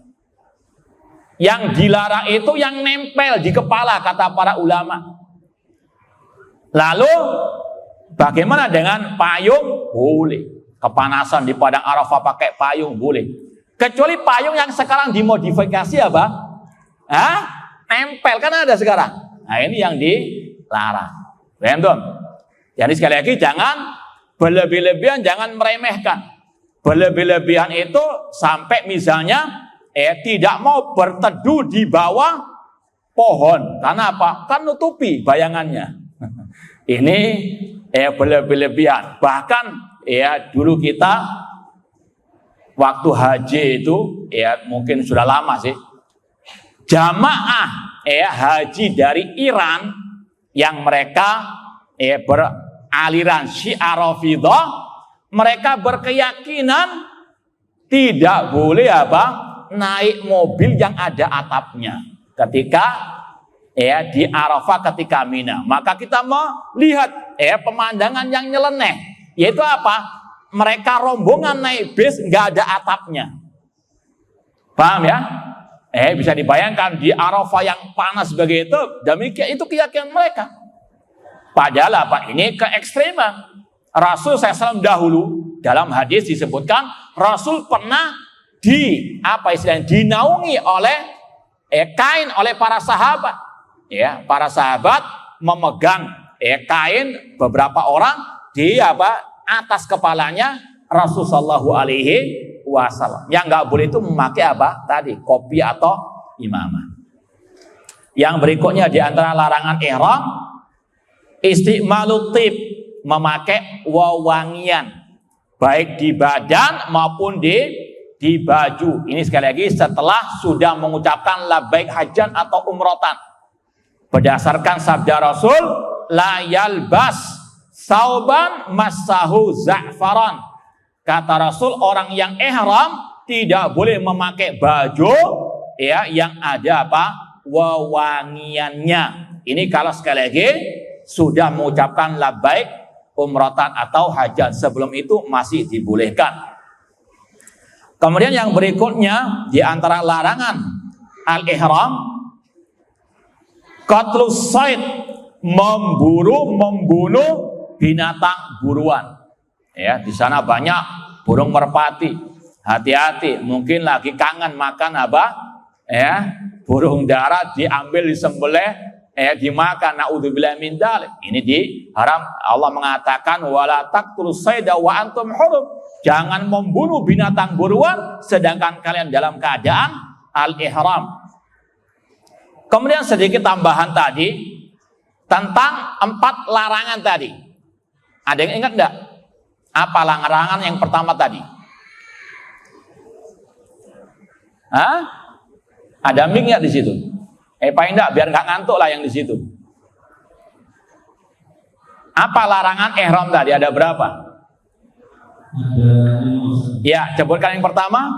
Yang dilarang itu yang nempel di kepala, kata para ulama. Lalu bagaimana dengan payung? Boleh. Kepanasan di padang Arafah pakai payung boleh. Kecuali payung yang sekarang dimodifikasi apa? Nempel, kan ada sekarang. Nah, ini yang dilarang. Paham tuh? Jadi sekali lagi jangan berlebih-lebihan, jangan meremehkan. Berlebih-lebihan itu sampai misalnya tidak mau berteduh di bawah pohon. Karena apa? Kan nutupi bayangannya. Ini berlebih-lebihan. Bahkan dulu kita waktu haji itu mungkin sudah lama sih. Jamaah haji dari Iran yang mereka beraliran Syiah Rafidhah, mereka berkeyakinan tidak boleh naik mobil yang ada atapnya ketika di Arafah, ketika Mina. Maka kita melihat pemandangan yang nyeleneh, yaitu apa? Mereka rombongan naik bis nggak ada atapnya. Paham ya? Bisa dibayangkan di Arafah yang panas begitu, demikian itu keyakinan mereka. Padahal ini keekstreman. Rasul SAW dahulu dalam hadis disebutkan Rasul pernah dinaungi oleh kain oleh para sahabat. Para sahabat memegang kain beberapa orang di atas kepalanya Rasul Shallallahu Alaihi Wasallam. Yang nggak boleh itu memakai kopi atau imamah. Yang berikutnya di antara larangan ihram, isti'malut tib, memakai wewangian baik di badan maupun di baju. Ini sekali lagi setelah sudah mengucapkan labbaik hajjan atau umrotan. Berdasarkan sabda Rasul, la yalbas sauban massahu za'faran. Kata Rasul, orang yang ihram tidak boleh memakai baju yang ada wewangiannya. Ini kalau sekali lagi sudah mengucapkan labbaik umrotan atau hajjan. Sebelum itu masih dibolehkan. Kemudian yang berikutnya di antara larangan al-ihram, qatlus sayd, membunuh binatang buruan. Di sana banyak burung merpati. Hati-hati, mungkin lagi kangen makan burung darat, diambil, disembelih, dimakan. Naudzubillah min dzalik. Ini diharam. Allah mengatakan wala taqtulus sayda wa antum hurum. Jangan membunuh binatang buruan sedangkan kalian dalam keadaan al-ihram. Kemudian sedikit tambahan tadi tentang 4 larangan tadi. Ada yang ingat enggak? Apa larangan yang pertama tadi? Ada mic nggak di situ? Paling enggak biar nggak ngantuk lah yang di situ. Apa larangan ihram tadi? Ada berapa? Ya, sebutkan yang pertama.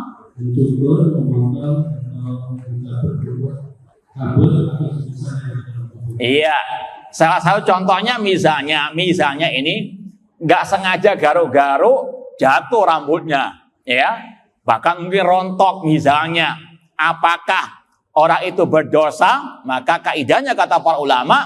Iya, salah satu contohnya misalnya ini nggak sengaja garuk-garuk jatuh rambutnya, bahkan mungkin rontok misalnya. Apakah orang itu berdosa? Maka kaidahnya kata para ulama,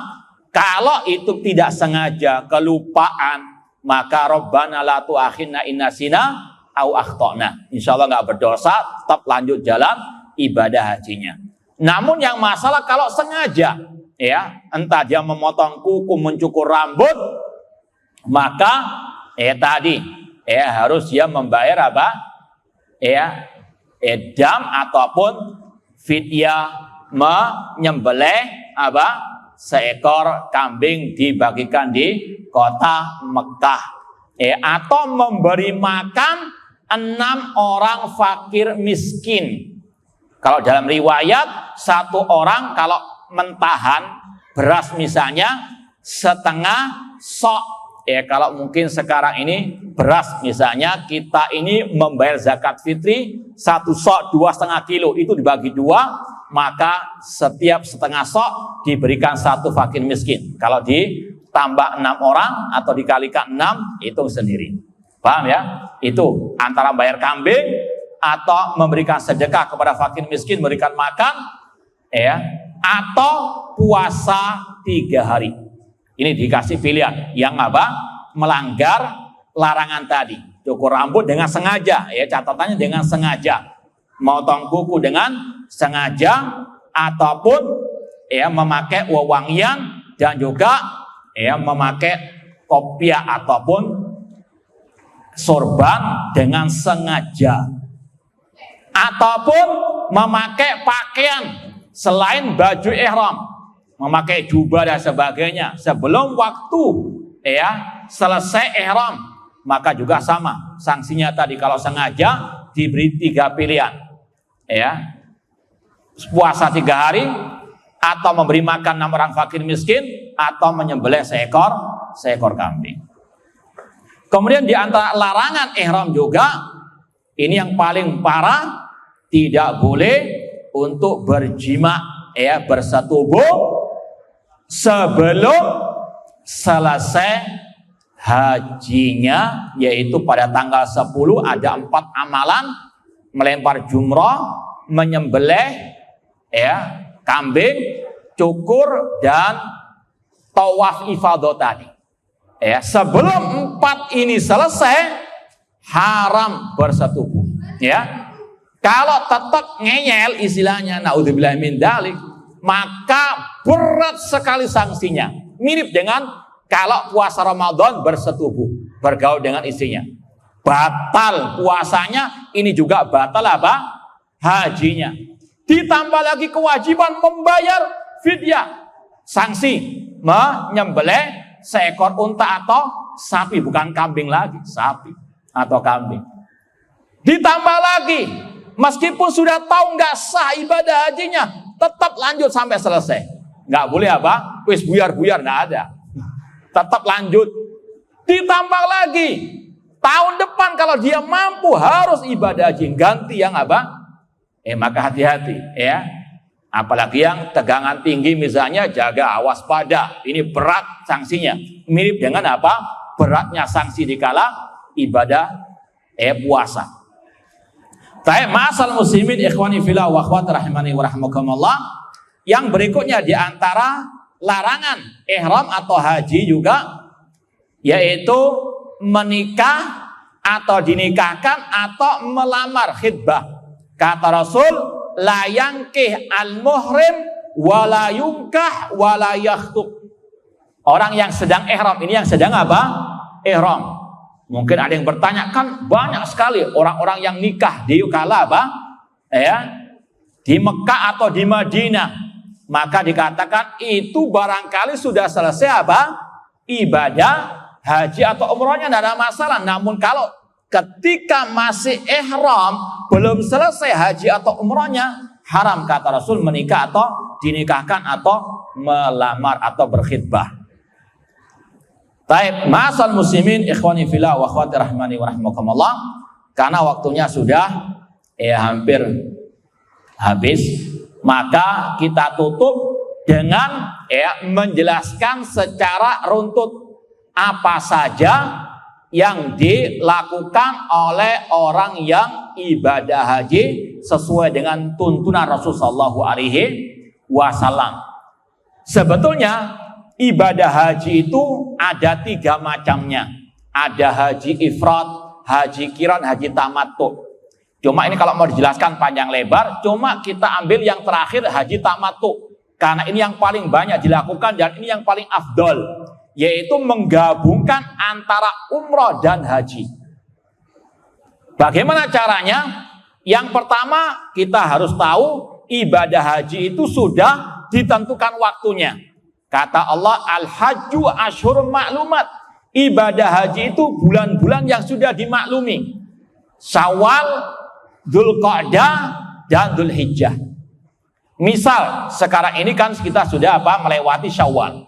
kalau itu tidak sengaja, kelupaan, maka Rabbana la tu'akhidna in nasina au akhtana. Insyaallah nggak berdosa, tetap lanjut jalan ibadah hajinya. Namun yang masalah kalau sengaja, entah dia memotong kuku, mencukur rambut, maka harus dia membayar dam ataupun fidyah, menyembelih seekor kambing dibagikan di kota Mekah. Atau memberi makan 6 orang fakir miskin. Kalau dalam riwayat, 1 orang kalau mentahan beras misalnya setengah sok. Kalau mungkin sekarang ini beras misalnya kita ini membayar zakat fitri 1 sok 2,5 kilo, itu dibagi 2, maka setiap setengah sok diberikan 1 fakir miskin. Kalau ditambah 6 orang atau dikalikan 6, hitung sendiri. Paham ya? Itu antara bayar kambing atau memberikan sedekah kepada fakir miskin, memberikan makan, atau puasa 3 hari. Ini dikasih pilihan. Yang apa? Melanggar larangan tadi. Cukur rambut dengan sengaja. Catatannya dengan sengaja. Motong kuku dengan sengaja. Ataupun memakai wewangian. Dan juga memakai kopiah ataupun sorban dengan sengaja. Ataupun memakai pakaian selain baju ihram, memakai jubah dan sebagainya sebelum waktu selesai ihram, maka juga sama sanksinya tadi. Kalau sengaja diberi 3 pilihan, puasa 3 hari, atau memberi makan 6 orang fakir miskin, atau menyembelih seekor kambing. Kemudian di antara larangan ihram juga, ini yang paling parah, tidak boleh untuk berjima, bersetubuh sebelum selesai hajinya, yaitu pada tanggal 10 ada 4 amalan: melempar jumrah, menyembelih kambing, cukur, dan tawaf ifadah tadi. Sebelum 4 ini selesai, haram bersetubuh. Kalau tetap ngeyel istilahnya, naudzubillah min dzalik, maka berat sekali sanksinya. Mirip dengan kalau puasa Ramadan bersetubuh, bergaul dengan istrinya, batal puasanya, ini juga batal apa? Hajinya. Ditambah lagi kewajiban membayar fidyah, sanksi menyembelih seekor unta atau sapi, bukan kambing lagi, sapi atau kambing. Ditambah lagi, meskipun sudah tahu nggak sah ibadah hajinya, tetap lanjut sampai selesai. Nggak boleh apa? Wis buyar-buyar, nggak ada. Tetap lanjut. Ditambah lagi, tahun depan kalau dia mampu harus ibadah haji, ganti yang apa? Maka hati-hati Apalagi yang tegangan tinggi misalnya, jaga, awas pada. Ini berat sanksinya. Mirip dengan apa? Beratnya sanksi dikala ibadah puasa. Ma'asal muslimin ikhwani fillah wa akhwati rahimani wa rahmakumullah. Yang berikutnya di antara larangan ihram atau haji juga, yaitu menikah atau dinikahkan atau melamar, khitbah. Kata Rasul, la yankih al-muhrim wala yunkah wala yakhtub. Orang yang sedang ihram, ini yang sedang apa? Ihram. Mungkin ada yang bertanya, kan banyak sekali orang-orang yang nikah di kala apa? Di Mekah atau di Madinah. Maka dikatakan itu barangkali sudah selesai apa? Ibadah haji atau umrahnya, tidak ada masalah. Namun kalau ketika masih ihram, belum selesai haji atau umrahnya, haram kata Rasul menikah atau dinikahkan atau melamar atau berkhitbah. Baik, ma'asal muslimin ikhwani fillah wa akhwati rahmani wa rahmakumullah. Karena waktunya sudah hampir habis, maka kita tutup dengan menjelaskan secara runtut apa saja yang dilakukan oleh orang yang ibadah haji sesuai dengan tuntunan Rasulullah SAW. Sebetulnya ibadah haji itu ada 3 macamnya. Ada haji ifrad, haji qiran, haji tamattu. Cuma ini kalau mau dijelaskan panjang lebar, cuma kita ambil yang terakhir, haji tamattu. Karena ini yang paling banyak dilakukan dan ini yang paling afdol, yaitu menggabungkan antara umrah dan haji. Bagaimana caranya? Yang pertama, kita harus tahu ibadah haji itu sudah ditentukan waktunya. Kata Allah, al-hajju asyhurun ma'lumat. Ibadah haji itu bulan-bulan yang sudah dimaklumi. Syawal, Dzulqa'dah, dan Dzulhijjah. Misal sekarang ini kan kita sudah melewati Syawal.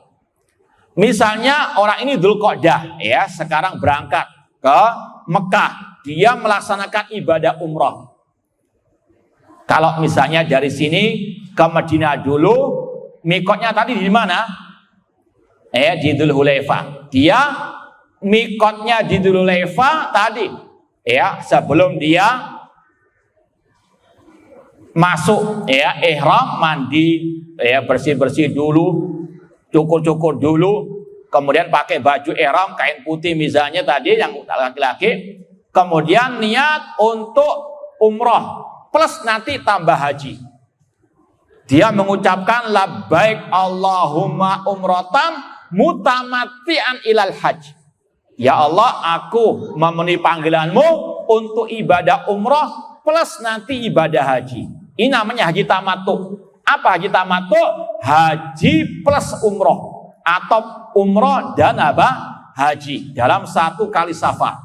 Misalnya orang ini Dzulqa'dah ya, sekarang berangkat ke Mekah, dia melaksanakan ibadah umrah. Kalau misalnya dari sini ke Madinah dulu, mikotnya tadi di mana? Di Dzulhulaifah. Dia mikotnya di Dzulhulaifah tadi. Ya, sebelum dia masuk ihram, mandi, bersih-bersih dulu, cukur-cukur dulu, kemudian pakai baju ihram kain putih misalnya tadi yang laki-laki, kemudian niat untuk umroh plus nanti tambah haji. Dia mengucapkan labbaik Allahumma umratan mutamatti'an ilal hajj. Ya Allah, aku memenuhi panggilanmu untuk ibadah umroh plus nanti ibadah haji. Ini namanya haji tamattu. Apa haji tamattu? Haji plus umroh atau umroh dan haji dalam satu kali safar.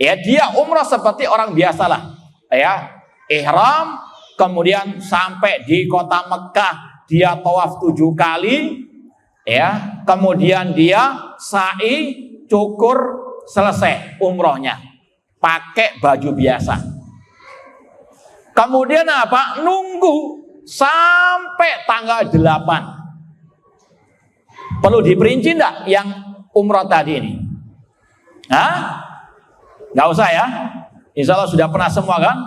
Ya, dia umroh seperti orang biasalah. Ya, ihram, kemudian sampai di kota Mekah dia tawaf 7 kali, ya, kemudian dia sa'i, cukur, selesai umrohnya, pakai baju biasa. Kemudian nunggu sampai tanggal 8. Perlu diperinci enggak yang umroh tadi ini? Nggak usah ya. Insya Allah sudah pernah semua kan?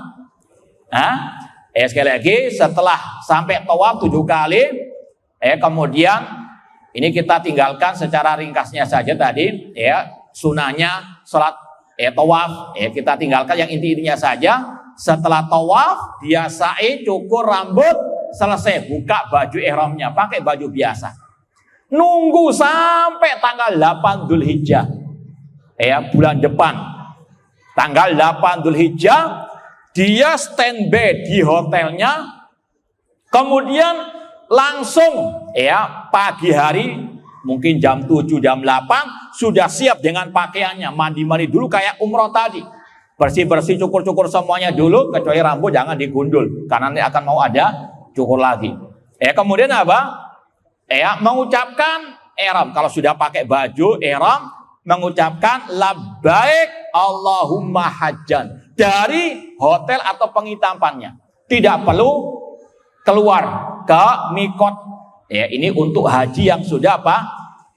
Sekali lagi, setelah sampai tawaf 7 kali, kemudian ini kita tinggalkan secara ringkasnya saja tadi, ya, sunahnya salat tawaf, kita tinggalkan yang inti-intinya saja. Setelah tawaf, dia sa'i, cukur rambut, selesai, buka baju ihramnya, pakai baju biasa. Nunggu sampai tanggal 8 Dzulhijjah, bulan depan. Tanggal 8 Dzulhijjah, dia standby di hotelnya, kemudian langsung pagi hari, mungkin jam 7, jam 8, sudah siap dengan pakaiannya, mandi-mandi dulu kayak umroh tadi. Bersih-bersih, cukur-cukur semuanya dulu, kecuali rambut jangan digundul, karena nanti akan mau ada cukur lagi. Kemudian mengucapkan ihram. Kalau sudah pakai baju ihram, mengucapkan labbaik Allahumma hajjan dari hotel atau penginapannya. Tidak perlu keluar ke mikot. Ini untuk haji yang sudah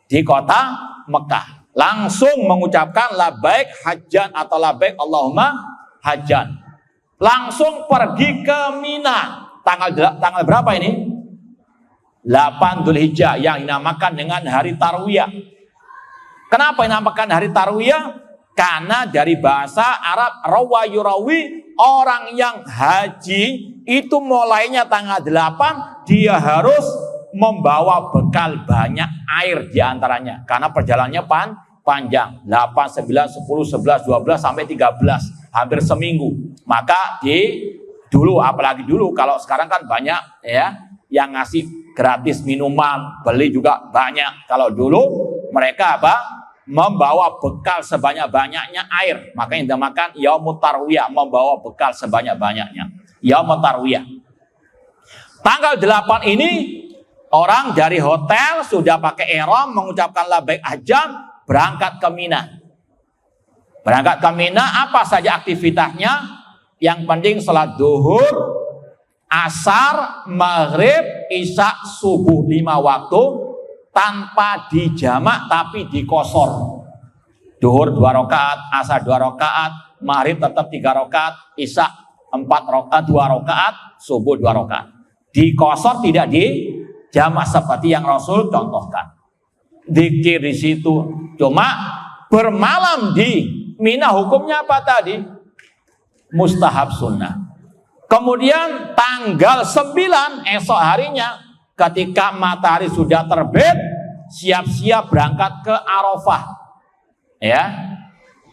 di kota Mekah. Langsung mengucapkan labbaik hajjan atau labbaik Allahumma hajjan. Langsung pergi ke Mina. Tanggal berapa ini? 8 Dzulhijjah yang dinamakan dengan hari Tarwiyah. Kenapa dinamakan hari Tarwiyah? Karena dari bahasa Arab rawa yurawi, orang yang haji itu mulainya tanggal 8, dia harus membawa bekal banyak air diantaranya. Karena perjalanannya panjang, 8, 9, 10, 11, 12 sampai 13, hampir seminggu. Maka apalagi dulu, kalau sekarang kan banyak yang ngasih gratis minuman, beli juga banyak. Kalau dulu mereka membawa bekal sebanyak-banyaknya air. Makanya dinamakan Yaumut Tarwiyah, membawa bekal sebanyak-banyaknya. Yaumut Tarwiyah. Tanggal 8 ini orang dari hotel sudah pakai ihram, mengucapkan labbaik hajjan, berangkat ke Mina. Berangkat ke Mina, apa saja aktivitasnya? Yang penting salat zuhur, asar, maghrib, isya, subuh 5 waktu tanpa dijamak tapi dikosor. Zuhur 2 rakaat, asar 2 rakaat, maghrib tetap 3 rakaat, isya 4 rakaat, 2 rakaat, subuh 2 rakaat. Dikosor, tidak dijamak seperti yang Rasul contohkan. Zikir di situ. Cuma bermalam di Mina hukumnya apa tadi? Mustahab sunnah. Kemudian tanggal 9 esok harinya, ketika matahari sudah terbit, siap-siap berangkat ke Arafah.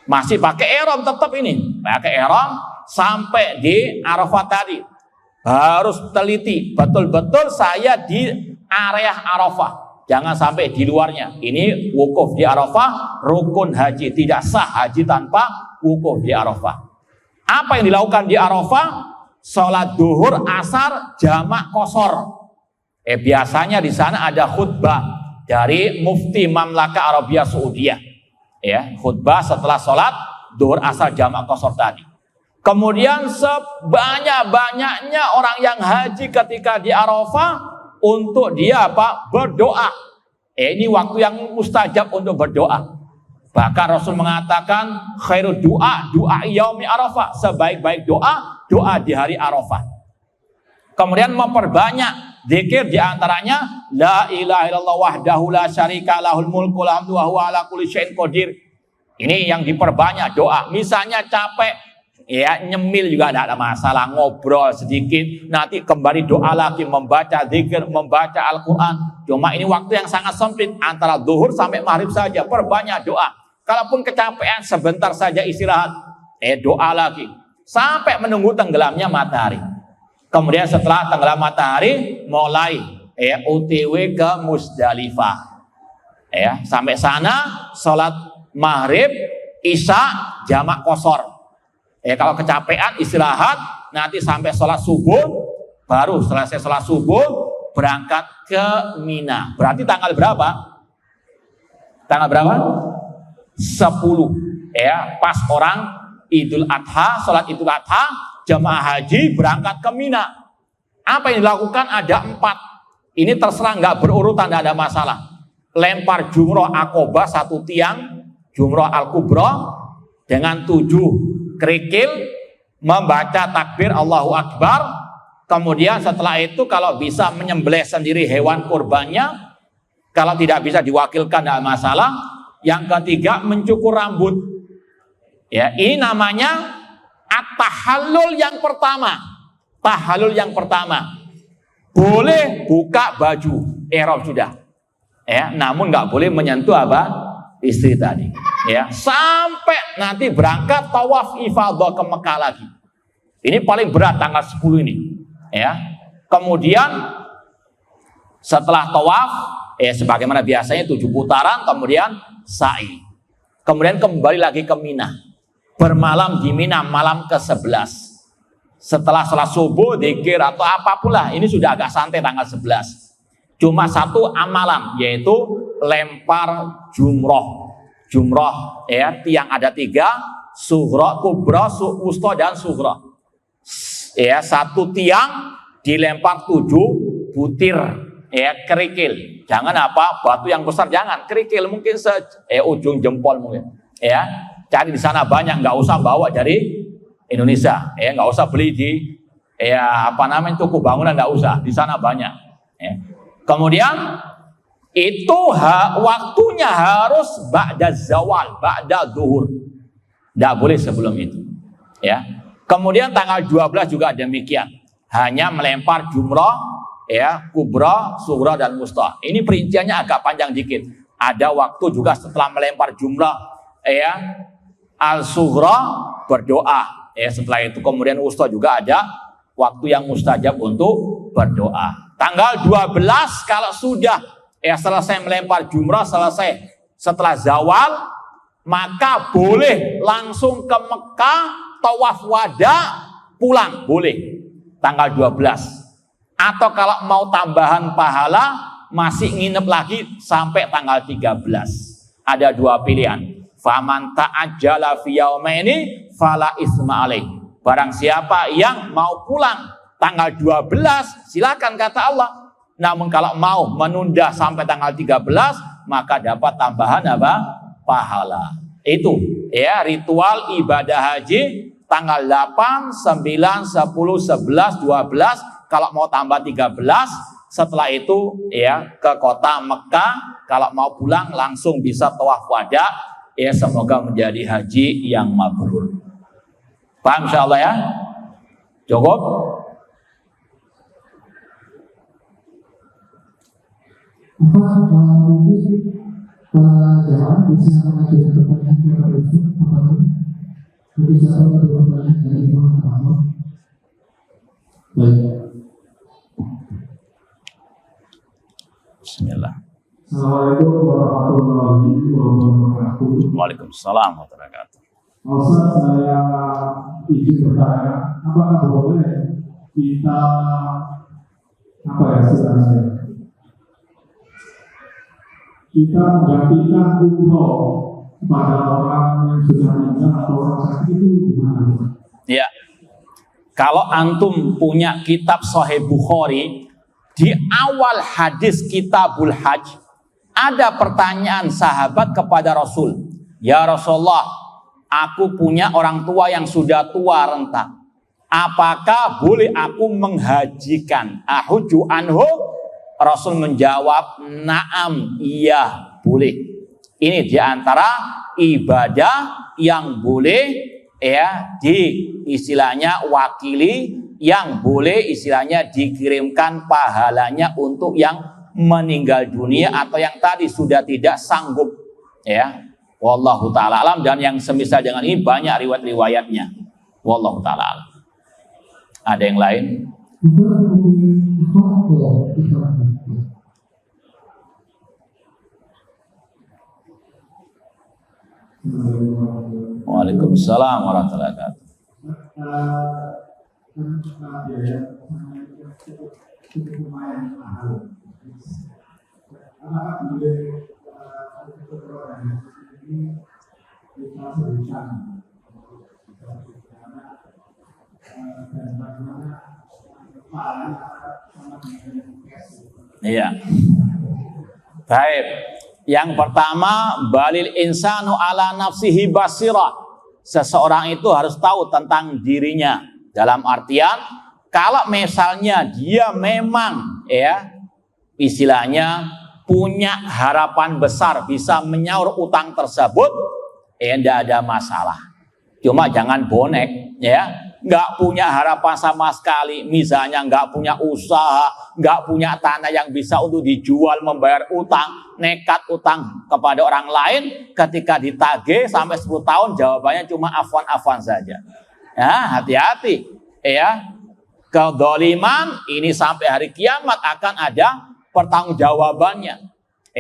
Masih pakai ihram tetap ini. Pakai ihram sampai di Arafah tadi. Harus teliti, betul-betul saya di area Arafah. Jangan sampai di luarnya. Ini wukuf di Arafah, rukun haji. Tidak sah haji tanpa wukuf di Arafah. Apa yang dilakukan di Arafah? Sholat duhur, asar, jamak qashar. Biasanya di sana ada khutbah dari Mufti Mamlaka Arabia Saudiyah. Khutbah setelah sholat duhur, asar, jamak qashar tadi. Kemudian sebanyak-banyaknya orang yang haji ketika di Arafah untuk dia berdoa. Ini waktu yang mustajab untuk berdoa. Bahkan Rasul mengatakan khairud doa yaumi Arafah, sebaik-baik doa di hari Arafah. Kemudian memperbanyak zikir, di antaranya la ilaha illallah wahdahu la syarika lahul mulku wa huwa ala kulli syai'in qadir. Ini yang diperbanyak doa. Misalnya capek, nyemil juga tidak ada masalah, ngobrol sedikit, nanti kembali doa lagi, membaca zikir, membaca Al-Quran. Cuma ini waktu yang sangat sempit, antara zuhur sampai maghrib saja, perbanyak doa. Kalaupun kecapean, sebentar saja istirahat, doa lagi, sampai menunggu tenggelamnya matahari. Kemudian setelah tenggelam matahari, mulai OTW ke Musdalifah. Sampai sana, sholat maghrib, isya, jamak qashar. Kalau kecapean istirahat, nanti sampai sholat subuh, baru selesai sholat subuh berangkat ke Mina. Berarti tanggal berapa? Tanggal berapa? 10. Pas orang Idul Adha, sholat Idul Adha, jamaah haji berangkat ke Mina. Apa yang dilakukan? Ada 4. Ini terserah, nggak berurutan, tidak ada masalah. Lempar jumroh akobah 1 tiang, jumroh al-kubra dengan 7 kerikil, membaca takbir Allahu Akbar. Kemudian setelah itu kalau bisa menyembelih sendiri hewan kurbannya, kalau tidak bisa diwakilkan tidak masalah. Yang ketiga, mencukur rambut. Ini namanya at-tahallul yang pertama. Tahallul yang pertama. Boleh buka baju ihram sudah. Namun nggak boleh menyentuh istri tadi. Sampai nanti berangkat tawaf ifadah ke Mekah lagi. Ini paling berat tanggal 10 ini. Kemudian setelah tawaf, sebagaimana biasanya 7 putaran, kemudian sa'i. Kemudian kembali lagi ke Mina. Bermalam di Mina malam ke-11. Setelah sholat subuh, dzikir atau apapun lah, ini sudah agak santai tanggal 11. Cuma 1 amalan, yaitu lempar jumroh. Jumroh, tiang ada 3, sughra, kubra, wusta, dan sughra. 1 tiang dilempar 7 butir kerikil. Jangan batu yang besar, jangan kerikil, mungkin ujung jempol mungkin. Cari di sana banyak, nggak usah bawa dari Indonesia. Nggak usah beli di toko bangunan, nggak usah, di sana banyak. Kemudian itu waktunya harus ba'da zawal, ba'da zuhur. Nggak boleh sebelum itu. Kemudian tanggal 12 juga demikian. Hanya melempar jumrah, kubra, sughra, dan wusta. Ini perinciannya agak panjang dikit. Ada waktu juga setelah melempar jumrah, al-sughra berdoa. Setelah itu kemudian wusta juga ada waktu yang mustajab untuk berdoa. Tanggal 12 kalau sudah selesai melempar jumrah, selesai setelah zawal, maka boleh langsung ke Mekah, tawaf wada, pulang, boleh. Tanggal 12. Atau kalau mau tambahan pahala, masih nginep lagi sampai tanggal 13. Ada 2 pilihan. Faman ta'ajjala fi yaumaini fala isma alaih. Barang siapa yang mau pulang tanggal 12, silakan kata Allah. Namun kalau mau menunda sampai tanggal 13, maka dapat tambahan pahala. Itu ritual ibadah haji tanggal 8, 9, 10, 11, 12. Kalau mau tambah 13, setelah itu ke kota Mekah. Kalau mau pulang langsung bisa tawaf wada. Semoga menjadi haji yang mabrur. Paham insyaallah ya? Cukup? Jemaah bisa mengajukan pertanyaan kepada Ustaz apakah bisa pertanyaan dari Imam Ahmad? Baik. Bismillah. Assalamualaikum warahmatullahi wabarakatuh. Waalaikumsalam warahmatullahi wabarakatuh. Ustaz, saya izin bertanya, apakah boleh kita kita menggantikan umroh kepada orang yang sudah meninggal atau orang sakit itu gimana? Ya, kalau antum punya kitab Sahih Bukhari, di awal hadis Kitabul Hajj ada pertanyaan sahabat kepada Rasul. Ya Rasulullah, aku punya orang tua yang sudah tua renta. Apakah boleh aku menghajikan? Ahuju anhu? Rasul menjawab, naam, iya, boleh. Ini diantara ibadah yang boleh ya istilahnya wakili, yang boleh istilahnya dikirimkan pahalanya untuk yang meninggal dunia atau yang tadi sudah tidak sanggup ya. Wallahu taala alam, dan yang semisal dengan ini banyak riwayat-riwayatnya. Wallahu taala alam. Ada yang lain? Waalaikumsalam warahmatullahi wabarakatuh. Iya. Baik. Yang pertama, balil insanu ala nafsihi basira. Seseorang itu harus tahu tentang dirinya. Dalam artian, kalau misalnya dia memang ya istilahnya punya harapan besar bisa menyaur utang tersebut, tidak ada masalah. Cuma jangan bonek ya. Nggak punya harapan sama sekali, misalnya nggak punya usaha, nggak punya tanah yang bisa untuk dijual membayar utang, nekat utang kepada orang lain, ketika ditagih sampai 10 tahun jawabannya cuma afwan-afwan saja. Ya, hati-hati ya. Kedzaliman ini sampai hari kiamat akan ada pertanggungjawabannya.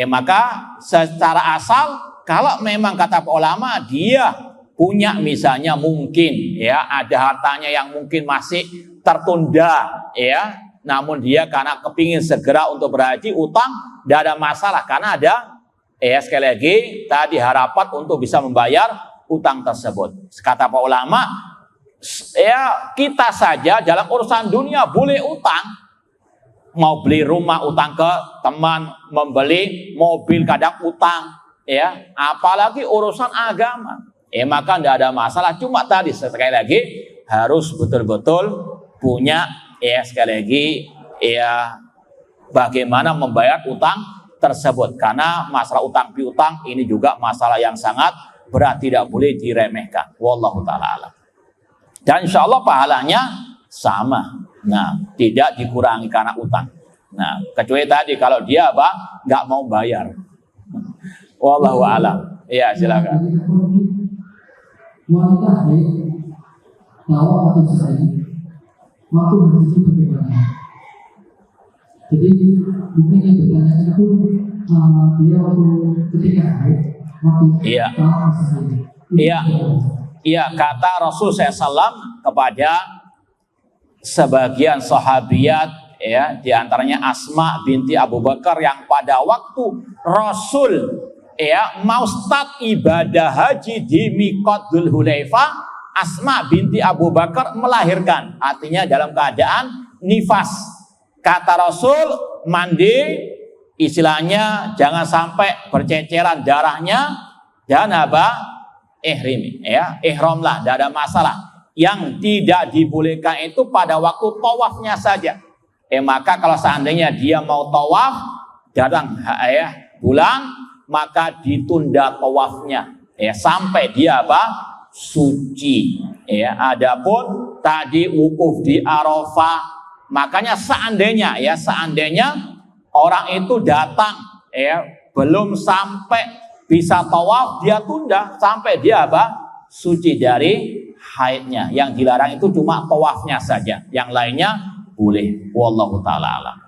Maka secara asal kalau memang kata ulama dia punya misalnya mungkin ya ada hartanya yang mungkin masih tertunda ya, namun dia karena kepingin segera untuk berhaji utang, tidak ada masalah karena ada sekali lagi tadi harapan untuk bisa membayar utang tersebut. Kata para ulama ya kita saja dalam urusan dunia boleh utang, mau beli rumah utang ke teman, membeli mobil kadang utang ya, apalagi urusan agama. Maka tidak ada masalah, cuma tadi sekali lagi harus betul-betul punya sekali lagi bagaimana membayar utang tersebut, karena masalah utang piutang ini juga masalah yang sangat berat, tidak boleh diremehkan. Wallahu taala alam. Dan insya Allah pahalanya sama, tidak dikurangi karena utang. Kecuali tadi kalau dia nggak mau bayar. Wallahu alam. Ya silakan. Wanita haid tahu atau sekali waktu bersuci bagaimana? Jadi mungkin yang bertanya itu dia waktu ketika haid waktu tahu sekali. Iya, kata Rasul SAW kepada sebagian sahabiat ya, diantaranya Asma binti Abu Bakar yang pada waktu Rasul mau start ibadah haji di Miqat Dzul Hulaifah, Asma binti Abu Bakar melahirkan, artinya dalam keadaan nifas. Kata Rasul, mandi istilahnya jangan sampai berceceran darahnya, dan ihrimi ya, ihramlah, tidak ada masalah. Yang tidak dibolehkan itu pada waktu tawafnya saja. Maka kalau seandainya dia mau tawaf datang bulan, maka ditunda tawafnya sampai dia suci. Adapun tadi wukuf di Arafah, makanya seandainya orang itu datang belum sampai bisa tawaf, dia tunda sampai dia suci dari haidnya. Yang dilarang itu cuma tawafnya saja, yang lainnya boleh. Wallahu taala alam.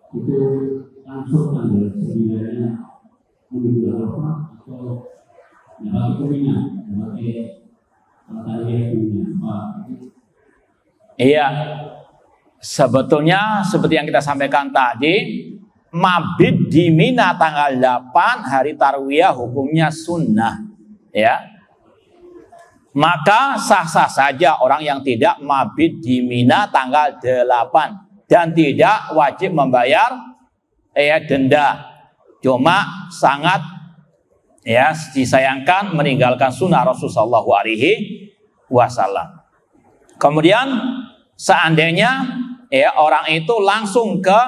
Itu langsung tanggal 9-nya menuju Arafah atau pakai kuminah, pakai Iya, sebetulnya seperti yang kita sampaikan tadi, mabit di Mina tanggal 8 hari Tarwiyah hukumnya sunnah, ya. Maka sah-sah saja orang yang tidak mabit di Mina tanggal 8 dan tidak wajib membayar denda. Cuma sangat disayangkan meninggalkan sunnah Rasulullah SAW. Kemudian seandainya orang itu langsung ke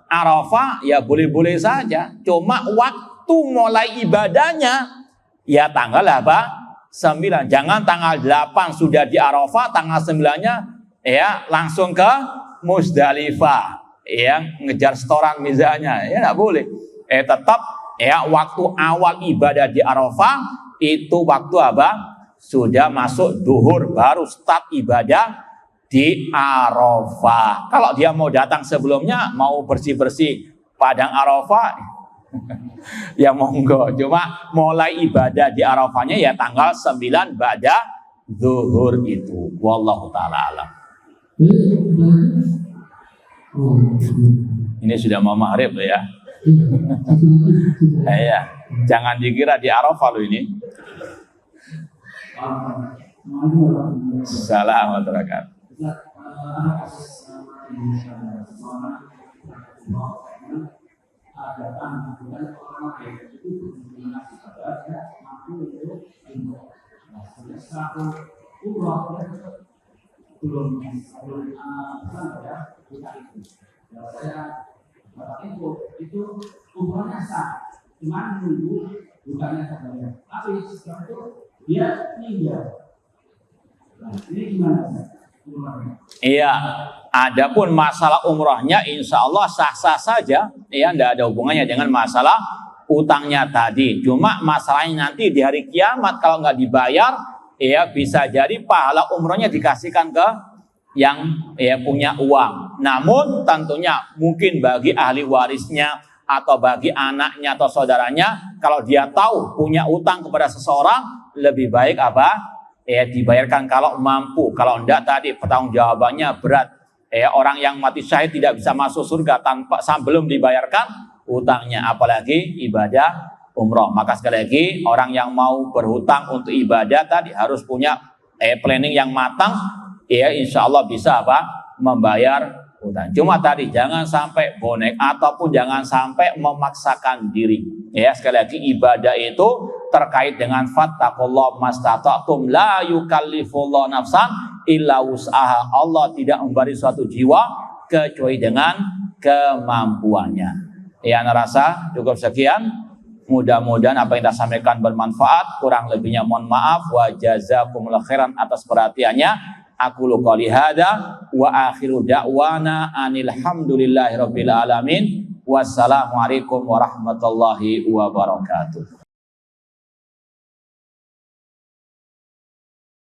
Arafah, ya boleh-boleh saja. Cuma waktu mulai ibadahnya ya tanggal 9. Jangan tanggal 8 sudah di Arafah, tanggal 9-nya langsung ke Musdalifah, ngejar setoran misalnya, enggak boleh. Tetap waktu awal ibadah di Arafah itu waktu sudah masuk duhur, baru start ibadah di Arafah. Kalau dia mau datang sebelumnya, mau bersih-bersih padang Arafah, ya monggo. Cuma mulai ibadah di Arafahnya ya tanggal 9 ba'da zuhur itu. Wallahu ta'ala alam. Ini sudah mau maghrib ya. Ya, jangan dikira di Arafah loh ini. Salam masyarakat. Itu umrohnya sah, cuma nunggu bukannya saja. Tapi setelah itu dia meninggal. Nah, ini gimana? Iya, adapun masalah umrohnya insya Allah sah-sah saja, tidak ada hubungannya dengan masalah utangnya tadi. Cuma masalahnya nanti di hari kiamat kalau nggak dibayar, bisa jadi pahala umrohnya dikasihkan ke yang punya uang. Namun tentunya mungkin bagi ahli warisnya atau bagi anaknya atau saudaranya, kalau dia tahu punya utang kepada seseorang, lebih baik dibayarkan kalau mampu. Kalau enggak tadi pertanggungjawabannya berat. Orang yang mati syahid tidak bisa masuk surga sebelum dibayarkan utangnya, apalagi ibadah umroh. Maka sekali lagi orang yang mau berhutang untuk ibadah tadi harus punya planning yang matang. Insya Allah bisa membayar utang. Cuma tadi jangan sampai bonek ataupun jangan sampai memaksakan diri. Sekali lagi ibadah itu terkait dengan fattaqullah mastata'tum, la yukallifullahu nafsan illa wus'aha. Allah tidak memberi suatu jiwa kecuali dengan kemampuannya. Ana rasa cukup sekian. Mudah-mudahan apa yang kita sampaikan bermanfaat. Kurang lebihnya mohon maaf. Wa jazakumullahu khairan atas perhatiannya. Aku qouli hadza wa akhiru da'wana anil hamdulillahi rabbil alamin. Wassalamualaikum warahmatullahi wabarakatuh.